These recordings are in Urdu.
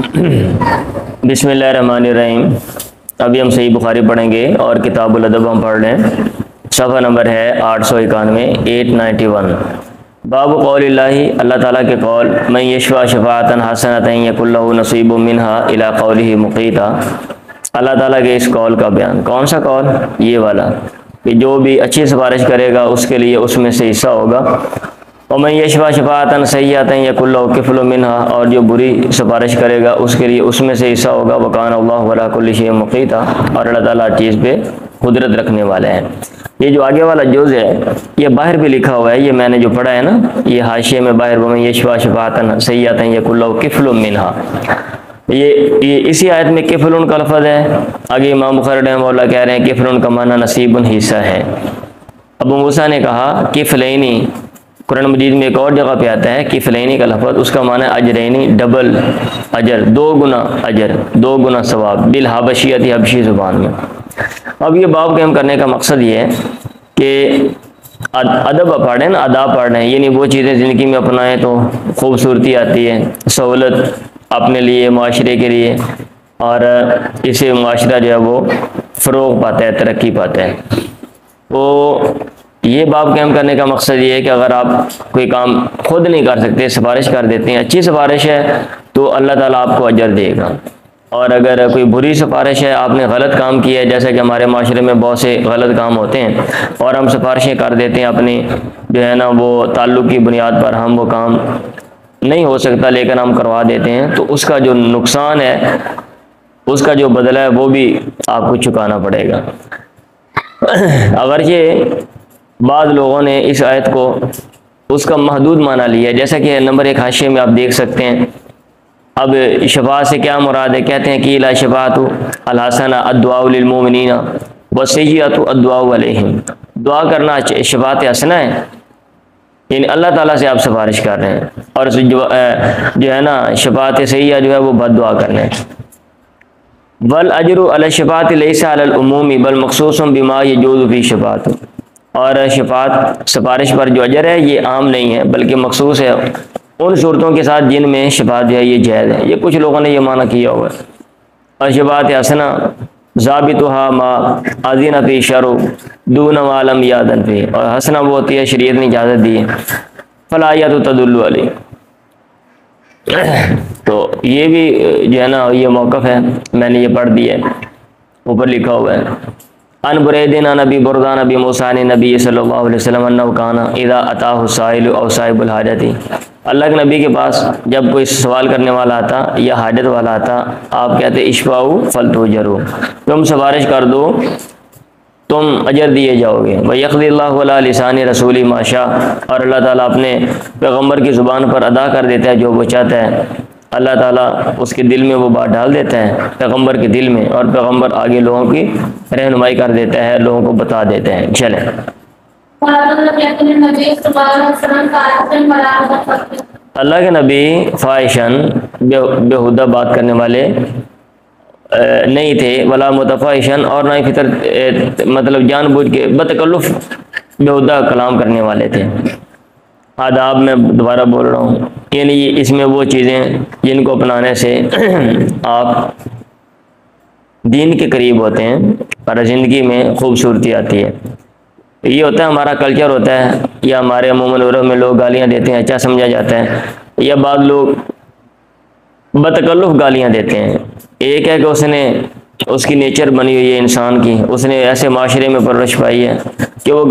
بسم اللہ الرحمن الرحیم۔ ابھی ہم صحیح بخاری پڑھیں گے اور کتاب الادب ہم پڑھ لیں۔ صفحہ نمبر ہے 891 891۔ باب قول اللہ، اللہ تعالیٰ کے قول، من یشفع شفاعۃ حسنۃ یکن لہ نصیب منہا الی قولہ مقیتا۔ اللہ تعالیٰ کے اس قول کا بیان۔ کون سا قول؟ یہ والا کہ جو بھی اچھی سفارش کرے گا اس کے لیے اس میں سے حصہ ہوگا۔ ومن یشفع شفاعۃ سیئۃ یکن لہ کفل منہا، اور جو بری سفارش کرے گا اس کے لیے اس میں سے حصہ ہوگا۔ وکان اللہ علی کل شیء مقیتا، اور اللہ تعالیٰ ہر چیز پہ قدرت رکھنے والے ہیں۔ یہ جو آگے والا جز ہے یہ باہر بھی لکھا ہوا ہے، یہ میں نے جو پڑھا ہے نا، یہ حاشیے میں باہر ومن یشفع شفاعۃ سیئۃ یکن لہ کفل منہا، یہ اسی آیت میں کفل کا لفظ ہے۔ آگے امام بخاری رحمہ اللہ کہہ رہے ہیں کفل کا معنی نصیب حصہ ہے۔ ابو موسیٰ نے کہا کفلینی، قرآن مجید میں ایک اور جگہ پہ آتا ہے کفلینی کا لفظ، اس کا معنی اجرینی، ڈبل اجر، دو گنا اجر، دو گنا ثواب، بالحبشیت، حبشی زبان میں۔ اب یہ باب قائم کرنے کا مقصد یہ ہے کہ ادب پڑھیں نا، آداب پڑھیں، یعنی وہ چیزیں زندگی میں اپنائیں تو خوبصورتی آتی ہے، سہولت اپنے لیے، معاشرے کے لیے، اور اسے معاشرہ جو ہے وہ فروغ پاتا ہے، ترقی پاتا ہے۔ تو یہ باب قائم کرنے کا مقصد یہ ہے کہ اگر آپ کوئی کام خود نہیں کر سکتے، سفارش کر دیتے ہیں، اچھی سفارش ہے تو اللہ تعالیٰ آپ کو اجر دے گا، اور اگر کوئی بری سفارش ہے، آپ نے غلط کام کیا ہے، جیسا کہ ہمارے معاشرے میں بہت سے غلط کام ہوتے ہیں اور ہم سفارشیں کر دیتے ہیں اپنی جو ہے نا وہ تعلق کی بنیاد پر، ہم وہ کام نہیں ہو سکتا لیکن ہم کروا دیتے ہیں، تو اس کا جو نقصان ہے، اس کا جو بدلہ ہے وہ بھی آپ کو چکانا پڑے گا۔ اگرچہ بعض لوگوں نے اس آیت کو اس کا محدود معنی لیا ہے، جیسا کہ نمبر 1 حاشیے میں آپ دیکھ سکتے ہیں۔ اب شفاعت سے کیا مراد ہے؟ کہتے ہیں کہ لا شفاعت الحسنہ الدعاء للمؤمنین والسیئۃ الدعاء علیہم، دعا کرنا شفاعت حسنہ ہے، یعنی اللہ تعالیٰ سے آپ سفارش کر رہے ہیں، اور جو ہے نا شفاعت سیئہ جو ہے وہ بد دعا کرنا ہے۔ والاجر علی الشفاعت لیس علی العموم بل مخصوص بما یجوز فی شفاعت، اور شفاعت سفارش پر جو اجر ہے یہ عام نہیں ہے بلکہ مخصوص ہے ان صورتوں کے ساتھ جن میں شفاعت جو ہے یہ جائز ہے۔ یہ کچھ لوگوں نے یہ معنی کیا ہوا ہے۔ اور شفاعت حسنہ ضابطها ما اذن فی شرع دون ما لم یاذن فی، اور حسنہ وہ ہوتی ہے شریعت نے اجازت دی ہے، فالآیات تدل علیہ۔ تو یہ بھی جو ہے نا یہ موقف ہے، میں نے یہ پڑھ دیا ہے، اوپر لکھا ہوا ہے۔ ان بریدین نبی بردان نبی موسیٰ نبی صلی اللہ علیہ وسلم انہ کان اذا اتاہ السائل او صاحب الحاجت، اللہ کے نبی کے پاس جب کوئی سوال کرنے والا آتا یا حاجت والا آتا، آپ کہتے اشفعوا فلتؤجروا، تم سفارش کر دو تم اجر دیے جاؤ گے۔ ویقضی اللہ علی لسان رسول ما شاء، اور اللہ تعالیٰ اپنے پیغمبر کی زبان پر ادا کر دیتا ہے جو وہ چاہتا ہے، اللہ تعالیٰ اس کے دل میں وہ بات ڈال دیتا ہے پیغمبر کے دل میں، اور پیغمبر آگے لوگوں کی رہنمائی کر دیتا ہے، لوگوں کو بتا دیتے ہیں۔ چلیں، اللہ کے نبی فاحشن بےہودہ بات کرنے والے نہیں تھے، ولا متفاحشن، اور نہ ہی فطر مطلب جان بوجھ کے بتکلف بےہودہ کلام کرنے والے تھے۔ آداب میں دوبارہ بول رہا ہوں، یعنی اس میں وہ چیزیں جن کو اپنانے سے آپ دین کے قریب ہوتے ہیں اور زندگی میں خوبصورتی آتی ہے۔ یہ ہوتا ہے ہمارا کلچر ہوتا ہے، یا ہمارے عموماً عرف میں لوگ گالیاں دیتے ہیں، اچھا سمجھا جاتا ہے، یا بعض لوگ بتکلف گالیاں دیتے ہیں۔ ایک ہے کہ اس کی نیچر بنی ہوئی ہے انسان کی، اس نے ایسے معاشرے میں پرورش پائی ہے کہ وہ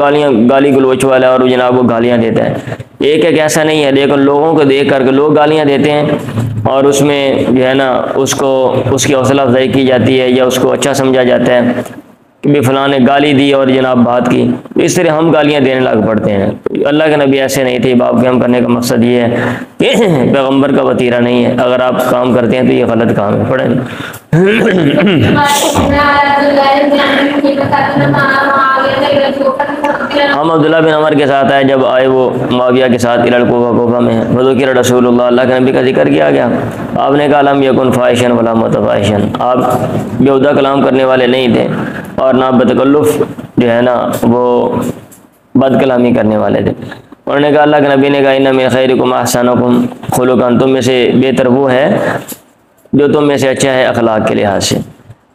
گالی گلوچ والا ہے اور جناب وہ گالیاں دیتا ہے۔ ایک ہے کہ ایسا نہیں ہے، لیکن لوگوں کو دیکھ کر کے لوگ گالیاں دیتے ہیں اور اس میں جو ہے نا اس کی حوصلہ افزائی کی جاتی ہے، یا اس کو اچھا سمجھا جاتا ہے کہ بھی فلاں نے گالی دی اور جناب بات کی، اس طرح ہم گالیاں دینے لگ پڑتے ہیں۔ اللہ کے نبی ایسے نہیں تھے۔ باب قائم کرنے کا مقصد یہ ہے کہ پیغمبر کا وطیرہ نہیں ہے، اگر آپ کام کرتے ہیں تو یہ غلط کام ہے۔ پڑھیں ہم عبداللہ بن عمر کے ساتھ آئے، جب آئے وہ معاویہ کے ساتھ کوفہ میں، وذکر رسول اللہ، اللہ کے نبی کا ذکر کیا گیا، آپ نے کہا لم یکن فاحشا ولا متفاحشا، آپ بیہودہ کلام کرنے والے نہیں تھے اور نہ بتکلف جو ہے نا وہ بد کلامی کرنے والے تھے۔ انہوں نے کہا، اللہ کے نبی نے کہا ان من خیرکم احسنکم خلقا، تم میں سے بہتر وہ ہے جو تم میں سے اچھا ہے اخلاق کے لحاظ سے۔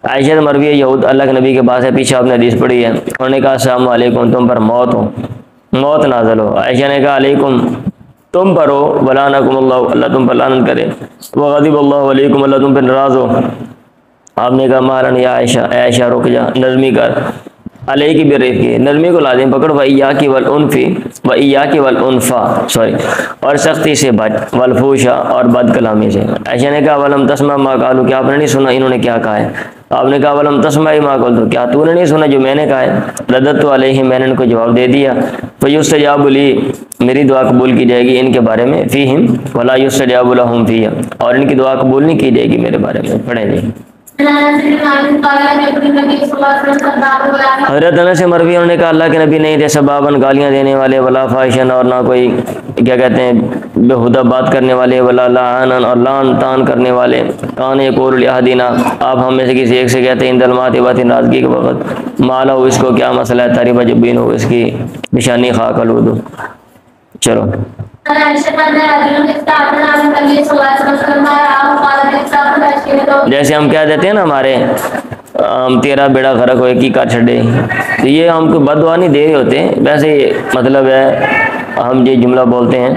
عائشہ مروی یہود اللہ کے نبی کے پاس ہے، پیچھے آپ نے حدیث پڑھی ہے، انہوں نے کہا السلام علیکم، تم پر موت ہو، موت نازل ہو۔ عائشہ نے کہا علیکم، تم پر ہو، ولعنکم اللہ، اللہ تم پر لعنت کرے، وغضب اللہ علیکم، اللہ تم پر ناراض ہو۔ آپ نے کہا مہرن یا عائشہ، اے عائشہ رک جا، نرمی کر، علیہ کی بالرفق، نرمی کو لازم پکڑ، وإیاک والعنفی، وإیاک والعنفا، اور سختی سے بچ، والفوشا، اور بد کلامی سے۔ عائشہ نے کہا ولم تسمع ما قالوا، کیا آپ نے نہیں سنا انہوں نے کیا کہا ہے؟ آپ نے کہا ولم تسمع ما قلت، کیا تو نے نہیں سنا جو میں نے کہا ہے؟ رددت علیہ، میں نے ان کو جواب دے دیا، فیستجاب لی، میری دعا قبول کی جائے گی ان کے بارے میں، فیہم ولا یستجاب لہم فیہ، اور ان کی دعا قبول نہیں کی جائے گی میرے بارے میں۔ پڑھیں جی۔ حضرت انس سے مروی انہوں نے کہا اللہ کے نبی نہیں تھے سبابن، گالیاں دینے والے، ولا فاحشن، اور نہ کوئی کیا کہتے ہیں بےہودہ بات کرنے والے، ولا لعنن، اور لعن طعن کرنے والے، کان یقول لاحدنا، آپ ہم میں سے کسی ایک سے کہتے ہیں عند المعاتبۃ، ناراضگی کے وقت، مالہ، اس کو کیا مسئلہ ہے، تاریبہ جبین ہو، اس کی نشانی خاک آلود ہو۔ چلو جیسے ہم کہہ دیتے ہیں نا ہمارے تیرا بیڑا غرق ہو ایک ہی کر چھڑے، تو یہ ہم کو بد دعا نہیں دے رہے ہوتے، ویسے مطلب ہے ہم یہ جملہ بولتے ہیں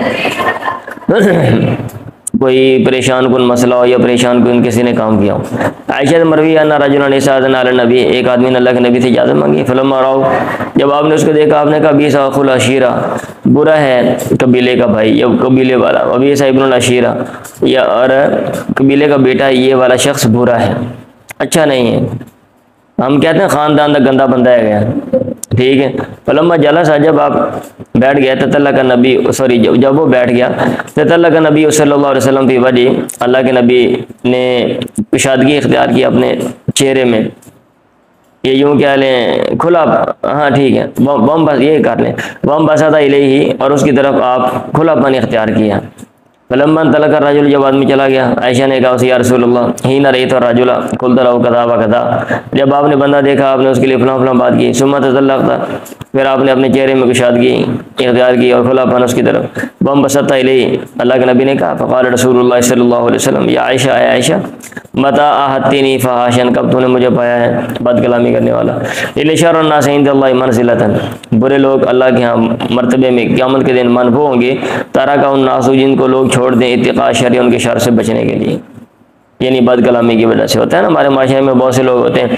کوئی پریشان کن مسئلہ ہو یا پریشان کن کسی نے کام کیا ہو۔ عائشہ مروی ان رجلا استاذن علی النبی، ایک آدمی نے اللہ کے نبی سے اجازت مانگی، فلما راؤ، جب آپ نے اس کو دیکھا آپ نے کہا بیس اخو العشیرہ، برا ہے قبیلے کا بھائی یا قبیلے والا، وبیس ابن العشیرہ، یا اور قبیلے کا بیٹا یہ والا شخص برا ہے، اچھا نہیں ہے، ہم کہتے ہیں خاندان کا گندا بندہ ہے گیا، ٹھیک ہے۔ فلما جلس، جب آپ بیٹھ گئے، تطلق کا نبی، سوری جب وہ بیٹھ گیا، تطلق کا نبی صلی اللہ علیہ وسلم فی وجہ، اللہ کے نبی نے کشادگی اختیار کی اپنے چہرے میں، یہ یوں کہہ لیں کھلا، ہاں ٹھیک ہے، بم بس یہ کر لیں، بم بساتا الیہ، اور اس کی طرف آپ کھلا پن اختیار کیا۔ فلما انطلق الرجل، جب آدمی چلا گیا، عائشہ نے کہا اسے یا رسول اللہ، حین رأیت الرجل قلت له کذا وکذا، جب آپ نے بندہ دیکھا آپ نے اس کے لیے فلاں فلاں بات کی، ثم تطلقت، پھر آپ نے اپنے چہرے میں کشادگی اختیار کی اور کھلا پن اس کی طرف، بم بسطت الیہ، اللہ کے نبی نے کہا فقال رسول اللہ صلی اللہ علیہ وسلم یا عائشہ، اے عائشہ، متی احدتنی فحاشن، کب تو نے مجھے پایا ہے بد کلامی کرنے والا، لشر الناس عند اللہ منزلۃ، برے لوگ اللہ کے ہاں مرتبے میں قیامت کے دن منفو ہوں گے، ترک الناس، جن کو لوگ چھوڑ دیں اتقاء شر، ان کے شر سے بچنے کے لیے، یعنی بد کلامی کی وجہ سے ہوتا ہے نا، ہمارے معاشرے میں بہت سے لوگ ہوتے ہیں،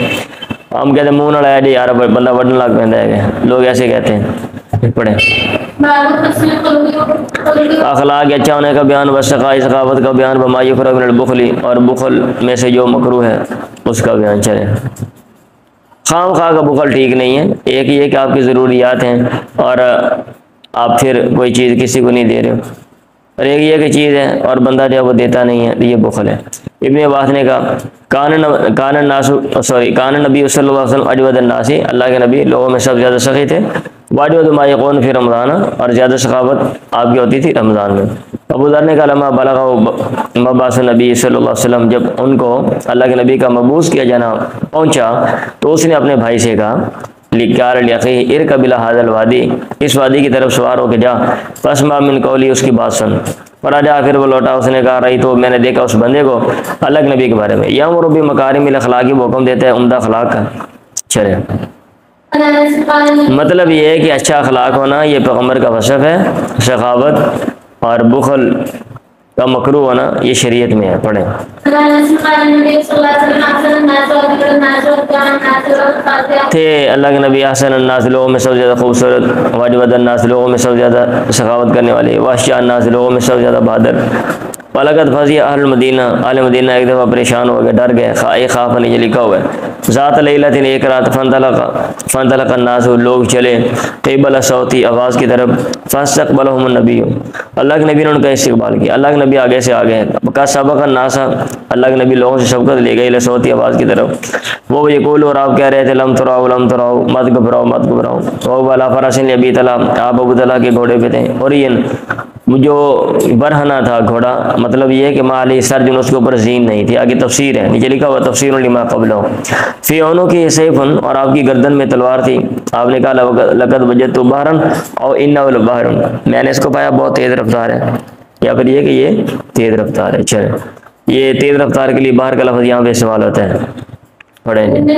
ہم کہتے ہیں منہ نہ لایا جی یار بندہ وڈن لگ پہنتا ہے، لوگ ایسے کہتے ہیں۔ پڑھیں اخلاق اچھا ہونے کا بیان، وسخاء، سخاوت کا بیان، وما یکرہ من البخل، اور بخل میں سے جو مکروہ ہے اس کا بیان۔ چلے خام خواہ کا بخل ٹھیک نہیں ہے، ایک یہ کہ آپ کی ضروریات ہیں اور آپ پھر کوئی چیز کسی کو نہیں دے رہے ہو، اور ایک یہ کہ چیز ہے اور بندہ جو وہ دیتا نہیں ہے، یہ بخل ہے۔ ابن عباس نے کہا کان نبی صلی اللہ علیہ وسلم اجود الناس، اللہ کے نبی لوگوں میں سب زیادہ سخی تھے، واجود ما یکون فی رمضان، اور زیادہ سخاوت آپ کی ہوتی تھی رمضان میں۔ ابو ذر نے کہا لما بلغ مبعث نبی صلی اللہ علیہ وسلم، جب ان کو اللہ کے نبی کا مبعوث کیا جانا پہنچا تو اس نے اپنے بھائی سے کہا لکار الیقی ارکب الی ھذا الوادی، اس وادی کی طرف سوار ہو کے جا، فاسمع من قولی، اس کی بات سن، فراجع، پھر وہ لوٹا، اس نے کہا رہی تو میں نے دیکھا اس بندے کو اللہ کے نبی کے بارے میں یامر بمکارم الاخلاق، وہ حکم دیتا ہے عمدہ اخلاق کا۔ چلے مطلب یہ ہے کہ اچھا اخلاق ہونا یہ پیغمبر کا وصف ہے، سخاوت اور بخل کا مکروہ ہونا یہ شریعت میں ہے۔ پڑھیں تھے اللہ کے نبی احسن الناس، لوگوں میں سب سے زیادہ خوبصورت، واجود الناس، لوگوں میں سب سے زیادہ سخاوت کرنے والے، واشیاء الناس، لوگوں میں سب سے زیادہ بہادر۔ فلقد فزع اہل المدینہ، اہل مدینہ ایک دفعہ پریشان ہو گئے، ڈر گئے، خاف نیچے لکھا ہوا ہے، ذات لیلۃ، ایک رات، فانطلق الناس، لوگ چلے، قبل صوتی، آواز کی طرف، فاستقبلهم النبی، اللہ کے نبی نے ان کا استقبال کیا، اللہ کے نبی آگے سے آگے، سبق الناس، اللہ کے نبی لوگوں سے سبقت لے گئے، صوتی، آواز کی طرف، وہ یقول، اور آپ کہہ رہے تھے لم تراؤ لم تراؤ، مت گھبراؤ مت گھبراؤ، وہ والا فرسن ابی طلحہ، آپ ابو طلحہ کے گھوڑے پہ تھے، اور جو برہنہ تھا گھوڑا، مطلب یہ ہے کہ مالی سرجن، اس کے اوپر زین نہیں تھی، آگے تفسیر ہے، نیچے لکھا ہوا تفسیر لما قبلہ، فی عنوں کی سیفن، اور آپ کی گردن میں تلوار تھی، آپ نے کہا لقد وجدت بحرا او انہ لبحر، میں نے اس کو پایا بہت تیز رفتار ہے، یا پھر یہ کہ یہ تیز رفتار ہے۔ چلے یہ تیز رفتار کے لیے باہر کا لفظ یہاں پہ استعمال ہوتا ہے. پڑھیں جی.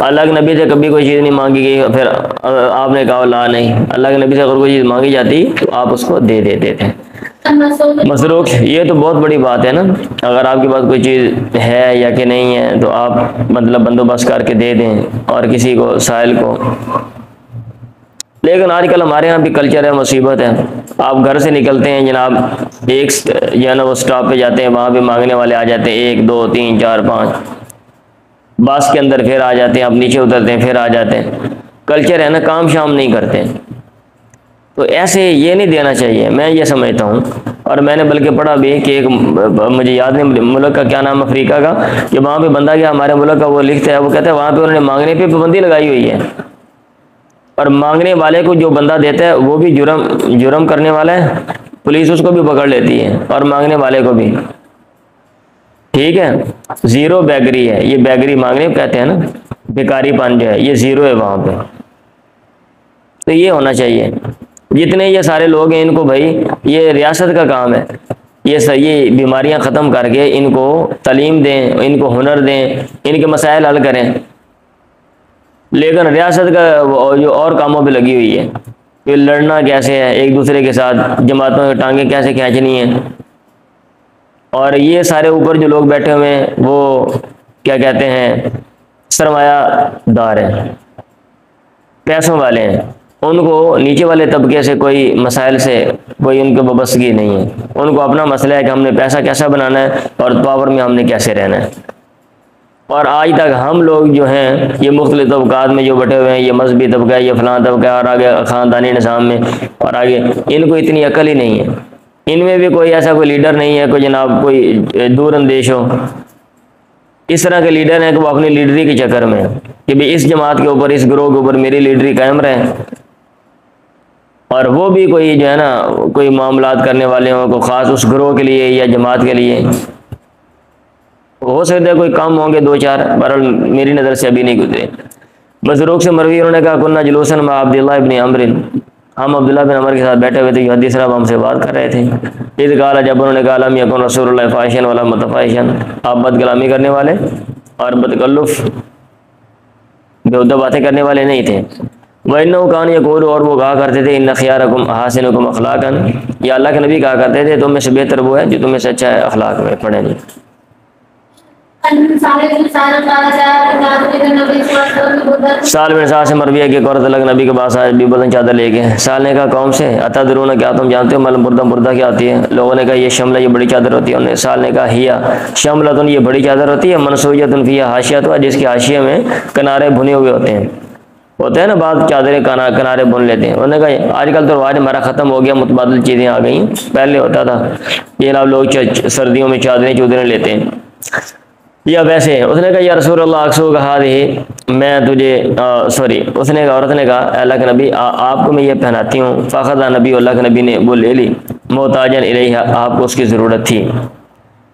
الگ نبی سے کبھی کوئی چیز نہیں مانگی گئی، پھر آپ نے کہا لا نہیں. اللہ کے نبی سے اگر کوئی چیز مانگی جاتی تو آپ اس کو دے دیتے تھے. مسروق، یہ تو بہت بڑی بات ہے نا. اگر آپ کے پاس کوئی چیز ہے یا کہ نہیں ہے تو آپ مطلب بندوبست کر کے دے دیں اور کسی کو سائل کو. لیکن آج کل ہمارے یہاں بھی کلچر ہے، مصیبت ہے. آپ گھر سے نکلتے ہیں جناب، ایک جو ہے نا وہ اسٹاپ پہ جاتے ہیں، وہاں پہ مانگنے والے آ جاتے ہیں 1 2 3 4 5، بس کے اندر پھر آ جاتے ہیں، آپ نیچے اترتے ہیں پھر آ جاتے ہیں. کلچر ہے نا، کام شام نہیں کرتے. تو ایسے یہ نہیں دینا چاہیے، میں یہ سمجھتا ہوں. اور میں نے بلکہ پڑھا بھی کہ ایک مجھے یاد نہیں ملک کا کیا نام، افریقہ کا، کہ وہاں پہ بندہ گیا ہمارے ملک کا، وہ لکھتا ہے، وہ کہتا ہے وہاں پہ انہوں نے مانگنے پہ پابندی لگائی ہوئی ہے، اور مانگنے والے کو جو بندہ دیتا ہے وہ بھی جرم کرنے والا ہے، پولیس اس کو بھی پکڑ لیتی ہے اور مانگنے والے کو بھی. ٹھیک ہے، زیرو بیگری ہے یہ، بیگری مانگنے کہتے ہیں نا، بیکاری پان جو ہے یہ زیرو ہے وہاں پہ. تو یہ ہونا چاہیے. جتنے یہ سارے لوگ ہیں ان کو بھائی یہ ریاست کا کام ہے، یہ بیماریاں ختم کر کے ان کو تعلیم دیں، ان کو ہنر دیں، ان کے مسائل حل کریں. لیکن ریاست کا جو اور کاموں پہ لگی ہوئی ہے کہ لڑنا کیسے ہے ایک دوسرے کے ساتھ، جماعتوں کی ٹانگیں کیسے کھینچنی ہیں. اور یہ سارے اوپر جو لوگ بیٹھے ہوئے ہیں وہ کیا کہتے ہیں، سرمایہ دار ہیں، پیسوں والے ہیں. ان کو نیچے والے طبقے سے کوئی مسائل سے کوئی ان کو وابستگی نہیں ہے. ان کو اپنا مسئلہ ہے کہ ہم نے پیسہ کیسا بنانا ہے اور پاور میں ہم نے کیسے رہنا ہے. اور آج تک ہم لوگ جو ہیں یہ مختلف طبقات میں جو بٹے ہوئے ہیں، یہ مذہبی طبقہ ہے، یہ فلاں طبقہ ہے، اور آگے خاندانی نظام میں، اور آگے ان کو اتنی عقل ہی نہیں ہے. ان میں بھی کوئی ایسا کوئی لیڈر نہیں ہے کوئی جناب کوئی دور اندیش ہو. اس طرح کے لیڈر ہیں کہ وہ اپنی لیڈری کے چکر میں کہ بھی اس جماعت کے اوپر، اس گروہ کے اوپر میری لیڈری قائم رہے، اور وہ بھی کوئی جو ہے نا کوئی معاملات کرنے والے ہوں کو خاص اس گروہ کے لیے یا جماعت کے لیے. ہو سکتا ہے کوئی کام ہوں گے 2 4، بہرحال میری نظر سے ابھی نہیں گزرے. مسروق سے مروی انہوں نے کہا کنہ جلوسن مع عبداللہ ابن عمر، ہم عبداللہ بن عمر کے ساتھ بیٹھے ہوئے تھے، یہ حدیث صاحب ہم سے بات کر رہے تھے. اذ قال، جب انہوں نے کہا لم یکن رسول اللہ فاحشا ولا متفاحشا، آپ بد کلامی کرنے والے اور بدتکلف بےہودہ باتیں کرنے والے نہیں تھے. وَإِنَّهُ كَانَ يَقُولُ، اور وہ کہا کرتے تھے، ان خياركم احسنكم اخلاقا، یا اللہ کے نبی کہا کرتے تھے تم میں سے بہتر وہ ہے جو تم میں سے اچھا ہے اخلاق میں. پڑھیں جی. سال بن سعد سے مروی ہے کہ ایک عورت الگ نبی کے پاس آئے، بھی بدن چادر لے کے. سال نے کہا قوم سے، اتدرون، کیا تم جانتے ہو ملم بردہ کیا ہوتی ہے؟ لوگوں نے کہا یہ شملہ، یہ بڑی چادر ہوتی ہے. انہوں نے سال نے کہا ہیا شملتن، یہ بڑی چادر ہوتی ہے، منسوجتن فیہا حاشیۃ، جس کے حاشیے میں کنارے بھنے ہوئے ہوتے ہیں. ہوتے ہیں نا بعض چادریں کنارے بن لیتے ہیں. انہوں نے کہا آج کل تو رواج ہمارا ختم ہو گیا، متبادل چیزیں آ گئی ہیں، پہلے ہوتا تھا یہ لوگ سردیوں میں چادریں چودریں لیتے ہیں یا ویسے. اس نے کہا یا رسول اللہ اکسو کہا دے، میں تجھے اس نے کہا، عورت نے کہا اللہ کے نبی آپ کو میں یہ پہناتی ہوں. فاخذ نبی، اللہ کے نبی نے وہ لے لی، محتاجن الیہ، آپ کو اس کی ضرورت تھی.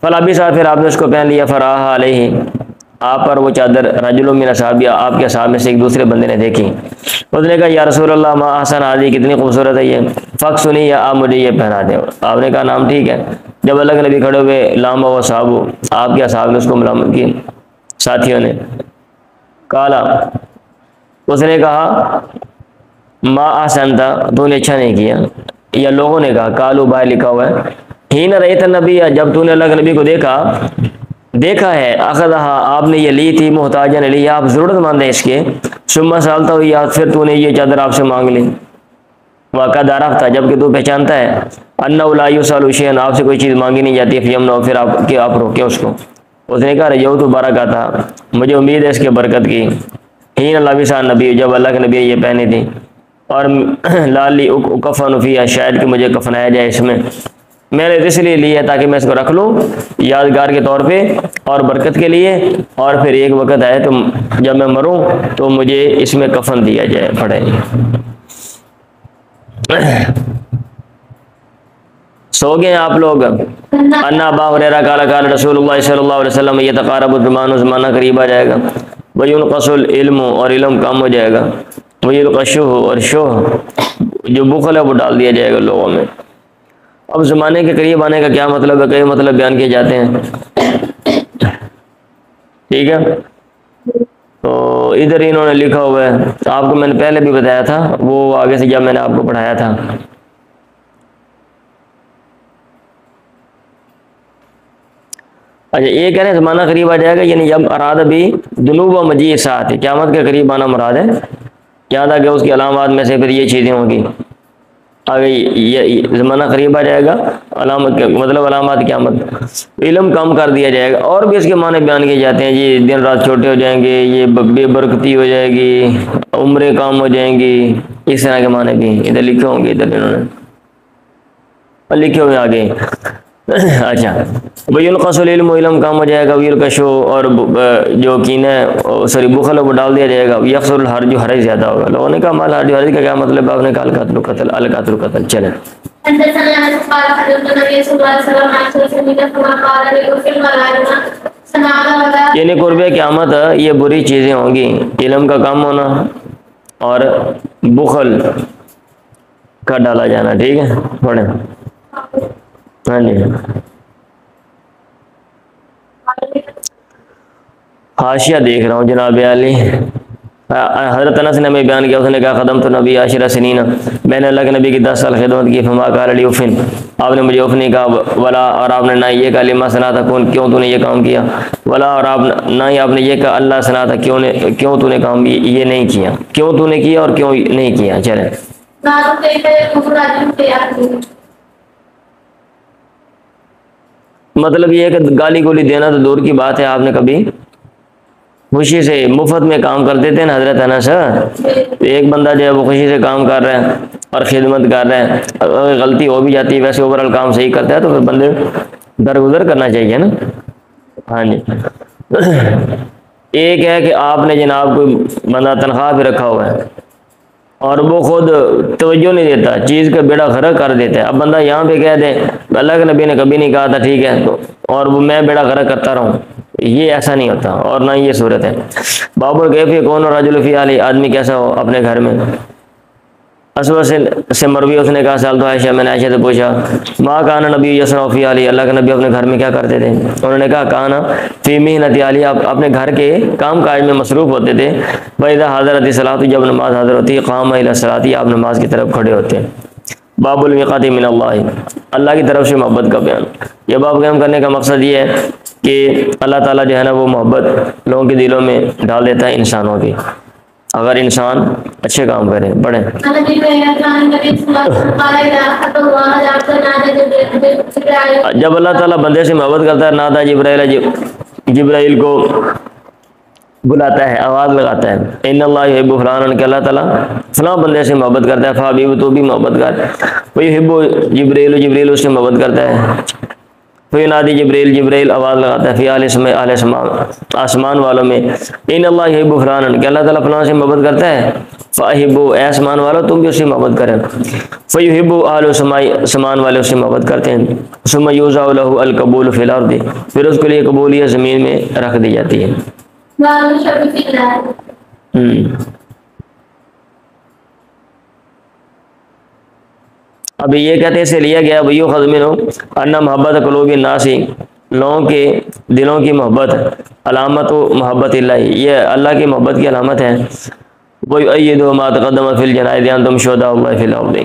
فلبسا، پھر آپ نے اس کو پہن لیا. فراح علیہ، آپ پر وہ چادر رجل من اصحابہ، آپ کے اصحاب میں سے ایک دوسرے بندے نے دیکھی. اس نے کہا یا رسول اللہ ما احسن علی، کتنی خوبصورت ہے یہ، فق سنی، یا آپ مجھے یہ پہنا دیں. آپ نے کہا نام ٹھیک ہے. جب اللہ کے نبی کھڑے ہوئے، لامہ و صحابہ، آپ کے اصحاب نے اس کو ملامت کی، ساتھیوں نے. کالا، اس نے کہا ما احسنتا، تو نے اچھا نہیں کیا. یا لوگوں نے کہا، کالو باہر لکھا ہوا ہے، حین رأیت النبی، جب تو نے اللہ کے نبی کو دیکھا ہے، اخذہا، آپ نے یہ لی تھی، محتاجن علیہ، آپ ضرورت مند ہیں اس کے. ثم سالتا ہوئی، پھر تو نے یہ چادر آپ سے مانگ لی. وقد عرفت، جبکہ تو پہچانتا ہے، انہ لا یسأل شیئا، آپ سے کوئی چیز مانگی نہیں جاتی، فیمنع، پھر آپ روکے اس کو. اس نے کہا رجوت برکتہ، مجھے امید ہے اس کے برکت کی. حین لبس النبی، جب اللہ کے نبی یہ پہنی تھی. اور لالی اکفن فیہا، شاید کہ مجھے کفنایا جائے اس میں نے اس لیے لی ہے تاکہ میں اس کو رکھ لوں یادگار کے طور پہ اور برکت کے لیے، اور پھر ایک وقت آئے تو جب میں مروں تو مجھے اس میں کفن دیا جائے. پڑھیں سو گئے آپ لوگ. انا ابا ہریرہ قال قال رسول اللہ صلی اللہ علیہ وسلم یتقارب الزمان، زمانہ قریب آ جائے گا. وینقص العلم، اور علم کم ہو جائے گا. ویلقى الشح، اور شح جو بخل ہے وہ ڈال دیا جائے گا لوگوں میں. اب زمانے کے قریب آنے کا کیا مطلب ہے؟ کئی مطلب بیان کیے جاتے ہیں، ٹھیک ہے؟ تو ادھر انہوں نے لکھا ہوا ہے، آپ کو میں نے پہلے بھی بتایا تھا، وہ آگے سے جب میں نے آپ کو پڑھایا تھا۔ اچھا، یہ کہہ رہے ہیں زمانہ قریب آ جائے گا، یعنی جب اراد بھی جنوب و مجیء ساعت، قیامت کے قریب آنا مراد ہے، یہاں تک کہ اس کی علامات میں سے پھر یہ چیزیں ہوں گی۔ آگے یہ زمانہ قریب آ جائے گا، علامت کے مطلب علامات قیامت، علم کم کر دیا جائے گا، اور بھی اس کے معنی بیان کیے جاتے ہیں جی، دن رات چھوٹے ہو جائیں گے، یہ بے برکتی ہو جائے گی، عمریں کم ہو جائیں گی، اس طرح کے معنی بھی ادھر لکھے ہوں گے، ادھر انہوں نے لکھے ہوئے آگے۔ اچھا، وَيُلْقَسُ الْعِلْمُ، علم کم ہو جائے گا، وَيُلْقَشُ، اور جو کینہ سوری بخل ہے وہ ڈال دیا جائے گا، یکثر الحرج، حرج زیادہ ہوگا۔ لوگوں نے کہا مال حرج، حرج کا کیا مطلب ہے؟ آپ نے کہا القتل قتل، القتل قتل۔ چلیں، یعنی قرب قیامت یہ بری چیزیں ہوں گی، علم کا کم ہونا اور بخل کا ڈالا جانا، ٹھیک ہے؟ پڑھیں۔ ہاں جی، حاشیہ دیکھ رہا ہوں جناب علی۔ حضرت انس نے ہمیں بیان کیا، اس نے کہا قدم تو نبی عاشرہ سنین، میں نے اللہ کے نبی کی 10 سال خدمت کی، فما قال لی افن، آپ نے مجھے اف نہیں کہا، ولا، اور آپ نے نہ یہ کہا لما صنعت، کیوں تو نے یہ کام کیا، ولا، اور آپ نہ ہی آپ نے یہ کہا اللہ صنعت، کیوں تو نے کام یہ نہیں کیا، کیوں تو نے کیا اور کیوں نہیں کیا۔ چلیں، مطلب یہ ہے کہ گالی گولی دینا تو دور کی بات ہے، آپ نے کبھی خوشی سے مفت میں کام کرتے تھے نا حضرت انس، ایک بندہ جو ہے وہ خوشی سے کام کر رہا ہے اور خدمت کر رہا ہے، اگر غلطی ہو بھی جاتی ہے ویسے اوورال کام صحیح کرتا ہے تو پھر بندے درگزر کرنا چاہیے نا۔ ہاں جی، ایک ہے کہ آپ نے جناب کوئی بندہ تنخواہ پہ رکھا ہوا ہے اور وہ خود توجہ نہیں دیتا، چیز کا بیڑا غرق کر دیتا ہے، اب بندہ یہاں پہ کہہ دے اللہ کے نبی نے کبھی نہیں کہا تھا ٹھیک ہے تو، اور وہ میں بیڑا غرق کرتا رہوں، یہ ایسا نہیں ہوتا، اور نہ یہ صورت ہے۔ باب الکیف کون رجل فی اہلہ، آدمی کیسا ہو اپنے گھر میں۔ اسود سے مروی، اس نے کہا سال تو عائشہ، میں نے عائشہ سے پوچھا ما کان نبی یصنع فی اہلہ، اللہ کے نبی اپنے گھر میں کیا کرتے تھے؟ انہوں نے کہا کانا فی محنت اہلہ، آپ اپنے گھر کے کام کاج میں مصروف ہوتے تھے، فاذا حضرت الصلاۃ، جب نماز حاضر ہوتی، قام الی الصلاۃ، آپ نماز کی طرف کھڑے ہوتے ہیں۔ باب الوقات من اللہ، اللہ کی طرف سے محبت کا بیان۔ یہ باب قائم کرنے کا مقصد یہ ہے کہ اللہ تعالیٰ جو ہے نا وہ محبت لوگوں کے دلوں میں ڈال دیتا ہے انسانوں کی، اگر انسان اچھے کام کرے۔ پڑھیں۔ جب اللہ تعالیٰ بندے سے محبت کرتا ہے، نادا جبرائیل، جبرائیل کو بلاتا ہے، آواز لگاتا ہے، ان اللہ یحب فلانا، کہ اللہ تعالیٰ فلاں بندے سے محبت کرتا ہے، فحبیب، تو بھی محبت کر، ویحب جبریل، جبریل اس سے محبت کرتا ہے، فینادی جبریل، جبریل آواز لگاتا ہے، فی اہل سماء، آسمان والوں میں، ان اللہ یحب فلانا، کہ اللہ تعالیٰ فلاں سے محبت کرتا ہے، فاحبوا، اے آسمان والوں تم بھی اس سے محبت کریں، فیحب اہل السماء، آسمان والے اس سے محبت کرتے ہیں، ثم یوضع له القبول فی الارض، پھر اس کے لیے قبولیت زمین میں رکھ دی جاتی ہے۔ ابھی یہ کہتے ہیں اسے لیا گیا ویو خزمن ان محبت قلوب الناس، لوگوں کے دلوں کی محبت، علامت و محبت اللہ، یہ اللہ کی محبت کی علامت ہے۔ وَيُؤَيِّدُ مَا تَقَدَّمَ فِي الْجَنَائِزِ أَنْتُمْ شُهَدَاءُ اللَّهِ فِي الْأَرْضِ۔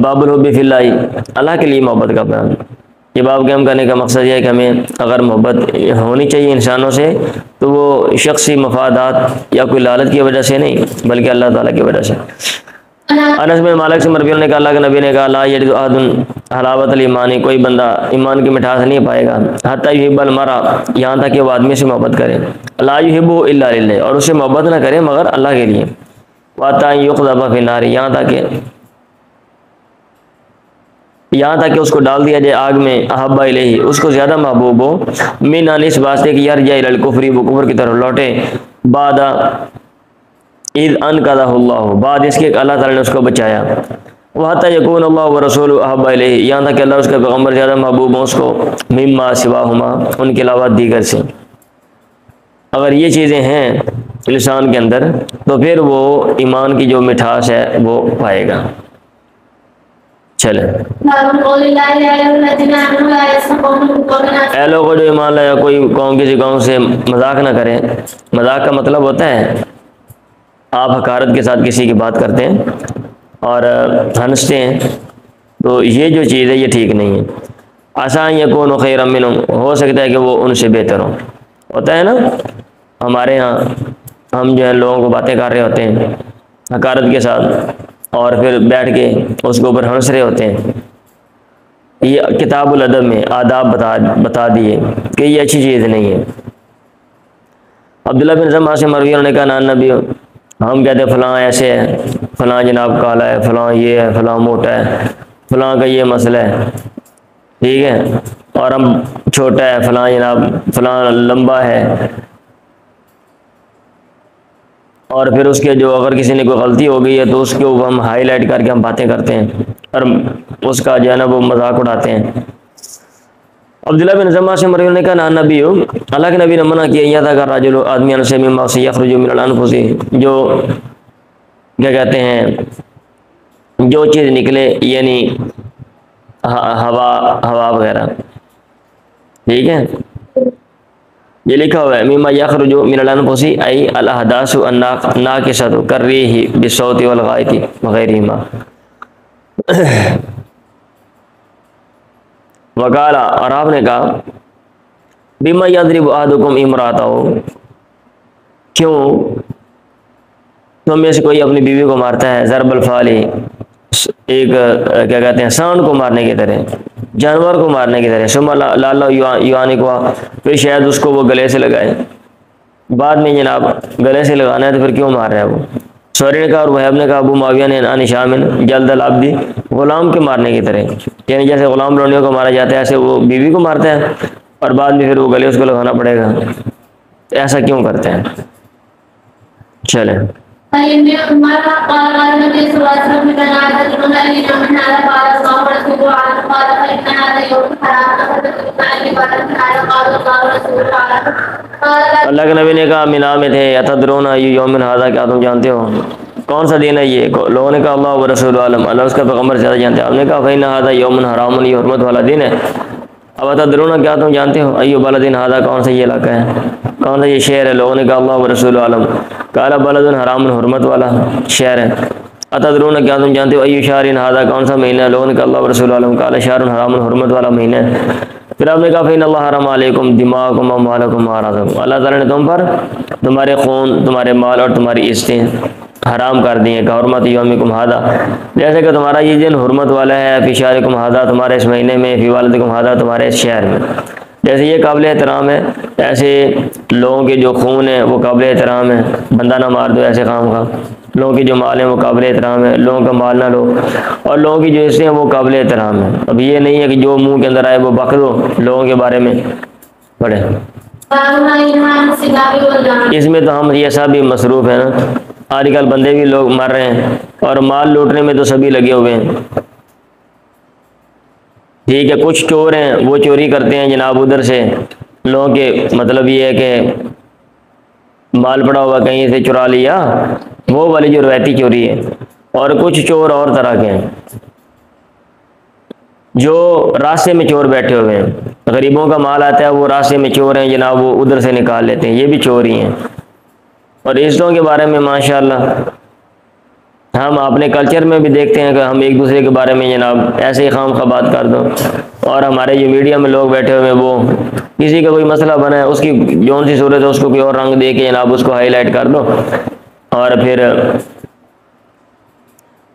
باب الحب فی اللہ، اللہ کے لیے محبت کا بیان۔ یہ باب قائم کرنے کا مقصد یہ ہے کہ ہمیں اگر محبت ہونی چاہیے انسانوں سے تو وہ شخصی مفادات یا کوئی لالچ کی وجہ سے نہیں بلکہ اللہ تعالیٰ کی وجہ سے۔ انس بن مالک سے مروی نے کہا اللہ کے نبی نے کہا لا یجد احد حلاوت الایمان، کوئی بندہ ایمان کی مٹھاس نہیں پائے گا، حتی یحب المرء، یہاں تک کہ وہ آدمی سے محبت کرے، لا یحب الا للہ، اور اس سے محبت نہ کرے مگر اللہ کے لیے، وحتی یقذف فی النار، یہاں تک کہ اس کو ڈال دیا جائے آگ میں، احب الیہ، اس کو زیادہ محبوب ہو، من ان، اس واسطے کہ یرجع الی الکفر، وہ کفر کی طرف لوٹے، بعد اذ انقذہ اللہ، بعد اس کے کہ اللہ تعالیٰ نے اس کو بچایا، وحتی یکون اللہ ورسولہ احب الیہ، یہاں تک کہ اللہ اس کے پیغمبر زیادہ محبوب ہوں اس کو، مما سواہما، ان کے علاوہ دیگر سے۔ اگر یہ چیزیں ہیں انسان کے اندر تو پھر وہ ایمان کی جو مٹھاس ہے وہ پائے گا۔ چلے اے لوگوں جو ایمان لایا، کوئی قوم کسی قوم سے مذاق نہ کرے۔ مذاق کا مطلب ہوتا ہے آپ حقارت کے ساتھ کسی کی بات کرتے ہیں اور ہنستے ہیں، تو یہ جو چیز ہے یہ ٹھیک نہیں ہے۔ آسان یکون خیرا منہم، ہو سکتا ہے کہ وہ ان سے بہتر ہوں۔ ہوتا ہے نا ہمارے ہاں، ہم جو ہے لوگوں کو باتیں کر رہے ہوتے ہیں حقارت کے ساتھ اور پھر بیٹھ کے اس کے اوپر ہنس رہے ہوتے ہیں۔ یہ کتاب الادب میں آداب بتا دیے کہ یہ اچھی چیز نہیں ہے۔ عبداللہ بن زمعہ سے مروی انہوں نے کہا نان نبی، ہم کہتے ہیں فلاں ایسے ہے، فلاں جناب کالا ہے، فلاں یہ ہے، فلاں موٹا ہے، فلاں کا یہ مسئلہ ہے، ٹھیک ہے، اور ہم چھوٹا ہے، فلاں جناب فلاں لمبا ہے، اور پھر اس کے جو اگر کسی نے کوئی غلطی ہو گئی ہے تو اس کے اوپر ہم ہائی لائٹ کر کے ہم باتیں کرتے ہیں اور اس کا جو ہے نا وہ مذاق اڑاتے ہیں۔ عبداللہ بن زمعہ سے مروی نے کہا نان نبی، اللہ کے نبی نے منع کیا یہ تھا کہ راجل آدمی ان سے مما سے یخرج من الانفس، جو کیا کہتے ہیں جو چیز نکلے یعنی ہوا وغیرہ، ٹھیک ہے، یہ لکھا ہوا ہے مما یخرج من الانفس ای الاحداث الناقصۃ کالریح بالصوت والغائط وغیرہما۔ وقال، اور آپ نے کہا بما یضرب احدکم امرأتہ، کیوں تم میں سے کوئی اپنی بیوی کو مارتا ہے، ضرب الفعل، ایک کیا کہتے ہیں سانڈ کو مارنے کی طرح، جانور کو مارنے کی طرح، ثم لعلہ یعانقها، پھر شاید اس کو وہ گلے سے لگائے۔ بعد میں جناب گلے سے لگانا ہے تو پھر کیوں مار رہا ہے وہ؟ سوری نے کہا اور وہیب نے کہا ابو معاویہ نے عن ہشام جلد العبد، غلام کے مارنے کی طرح، یعنی جیسے غلام لوڈیوں کو مارا جاتا ہے ایسے وہ بیوی کو مارتا ہے اور بعد میں پھر وہ گلے اس کو لگانا پڑے گا، ایسا کیوں کرتے ہیں؟ چلیں اللہ کے نبی نے کہا مینا میں تھے اتدرون یوم ھذا، کیا تم جانتے ہو کون سا دن ہے یہ؟ لوگوں نے کہا اللہ و رسول عالم، اللہ اس کا پیغمبر زیادہ جانتے ہیں۔ آپ نے کہا فإن ھذا یوم حرام، یہ حرمت والا دن ہے۔ اب اتدرون، کیا تم جانتے ہو ایو بلد ھذا، کون سا یہ علاقہ ہے، کون سا یہ شہر ہے؟ لوگوں نے کہا اللہ و رسول عالم۔ قال بلد حرام، حرمت والا شہر ہے۔ اتدرون، کیا تم جانتے ہو ایو شہر ھذا، کون سا مہینہ ہے؟ لوگوں نے کہا اللہ و رسول عالم۔ قال شہر حرام، حرمت والا مہینہ ہے۔ پھر آپ نے کہا فإن اللہ حرم علیکم دماءکم واموالکم واعراضکم، اللہ تعالیٰ نے تم پر تمہارے خون، تمہارے مال اور تمہاری عزتیں حرام کر دی ہیں، کہ حرمت یومکم ھذا، جیسے کہ تمہارا یہ دن حرمت والا ہے، فی شہرکم ھذا، تمہارے اس مہینے میں، فی والدکم ھذا، تمہارے اس شہر میں۔ جیسے یہ قابل احترام ہے، ایسے لوگوں کے جو خون ہے وہ قابل احترام ہے، بندہ نہ مار دو ایسے خام خواہ۔ لوگوں کی جو مال ہیں وہ قابل احترام ہے، لوگوں کا مال نہ لو، اور لوگوں کی جو عزتیں ہیں وہ قابل احترام ہے۔ اب یہ نہیں ہے کہ جو منہ کے اندر آئے وہ بک دو لوگوں کے بارے میں۔ پڑھے اس میں تو ہم یہ سب بھی مصروف ہیں نا، آج کل بندے بھی لوگ مر رہے ہیں اور مال لوٹنے میں تو سبھی لگے ہوئے ہیں، ٹھیک ہے۔ کچھ چور ہیں وہ چوری کرتے ہیں جناب ادھر سے لوگوں کے، مطلب یہ ہے کہ مال پڑا ہوا کہیں سے چرا لیا، وہ والی جو روایتی چوری ہے۔ اور کچھ چور اور طرح کے ہیں جو راستے میں چور بیٹھے ہوئے ہیں، غریبوں کا مال آتا ہے وہ راستے میں چور ہیں جناب، وہ ادھر سے نکال لیتے ہیں، یہ بھی چور ہی ہیں۔ اور عزتوں کے بارے میں ماشاءاللہ ہم اپنے کلچر میں بھی دیکھتے ہیں کہ ہم ایک دوسرے کے بارے میں جناب ایسے ہی خام خواہ بات کر دو، اور ہمارے جو میڈیا میں لوگ بیٹھے ہوئے ہیں وہ کسی کا کوئی مسئلہ بنا ہے، اس کی جون سی صورت ہے اس کو کوئی اور رنگ دے کے جناب اس کو ہائی لائٹ کر دو، اور پھر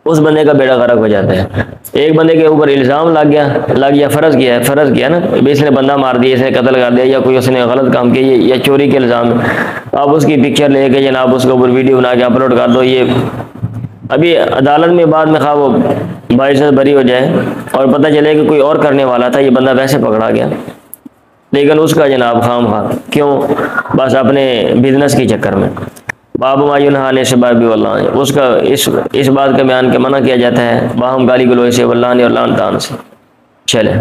اس بندے کا بیڑا غرق ہو جاتا ہے۔ ایک بندے کے اوپر الزام لگ گیا، فرض کیا نا، اس نے بندہ مار دیا، اس نے قتل کر دیا، یا کوئی اس نے غلط کام کیا، یا چوری کے الزام ہے، آپ اس کی پکچر لے کے جناب اس کے اوپر ویڈیو بنا کے اپلوڈ کر دو۔ یہ ابھی عدالت میں بعد میں خواہ وہ باعث بری ہو جائے اور پتہ چلے کہ کوئی اور کرنے والا تھا، یہ بندہ ویسے پکڑا گیا، لیکن اس کا جناب خام خواہ کیوں؟ بس اپنے بزنس کے چکر میں۔ باب ما ینہی عن السب واللعن، اس کا اس بات کا بیان کہ منع کیا جاتا ہے باہم گالی گلوچ سے، واللعن اور لعن طعن سے۔ چلے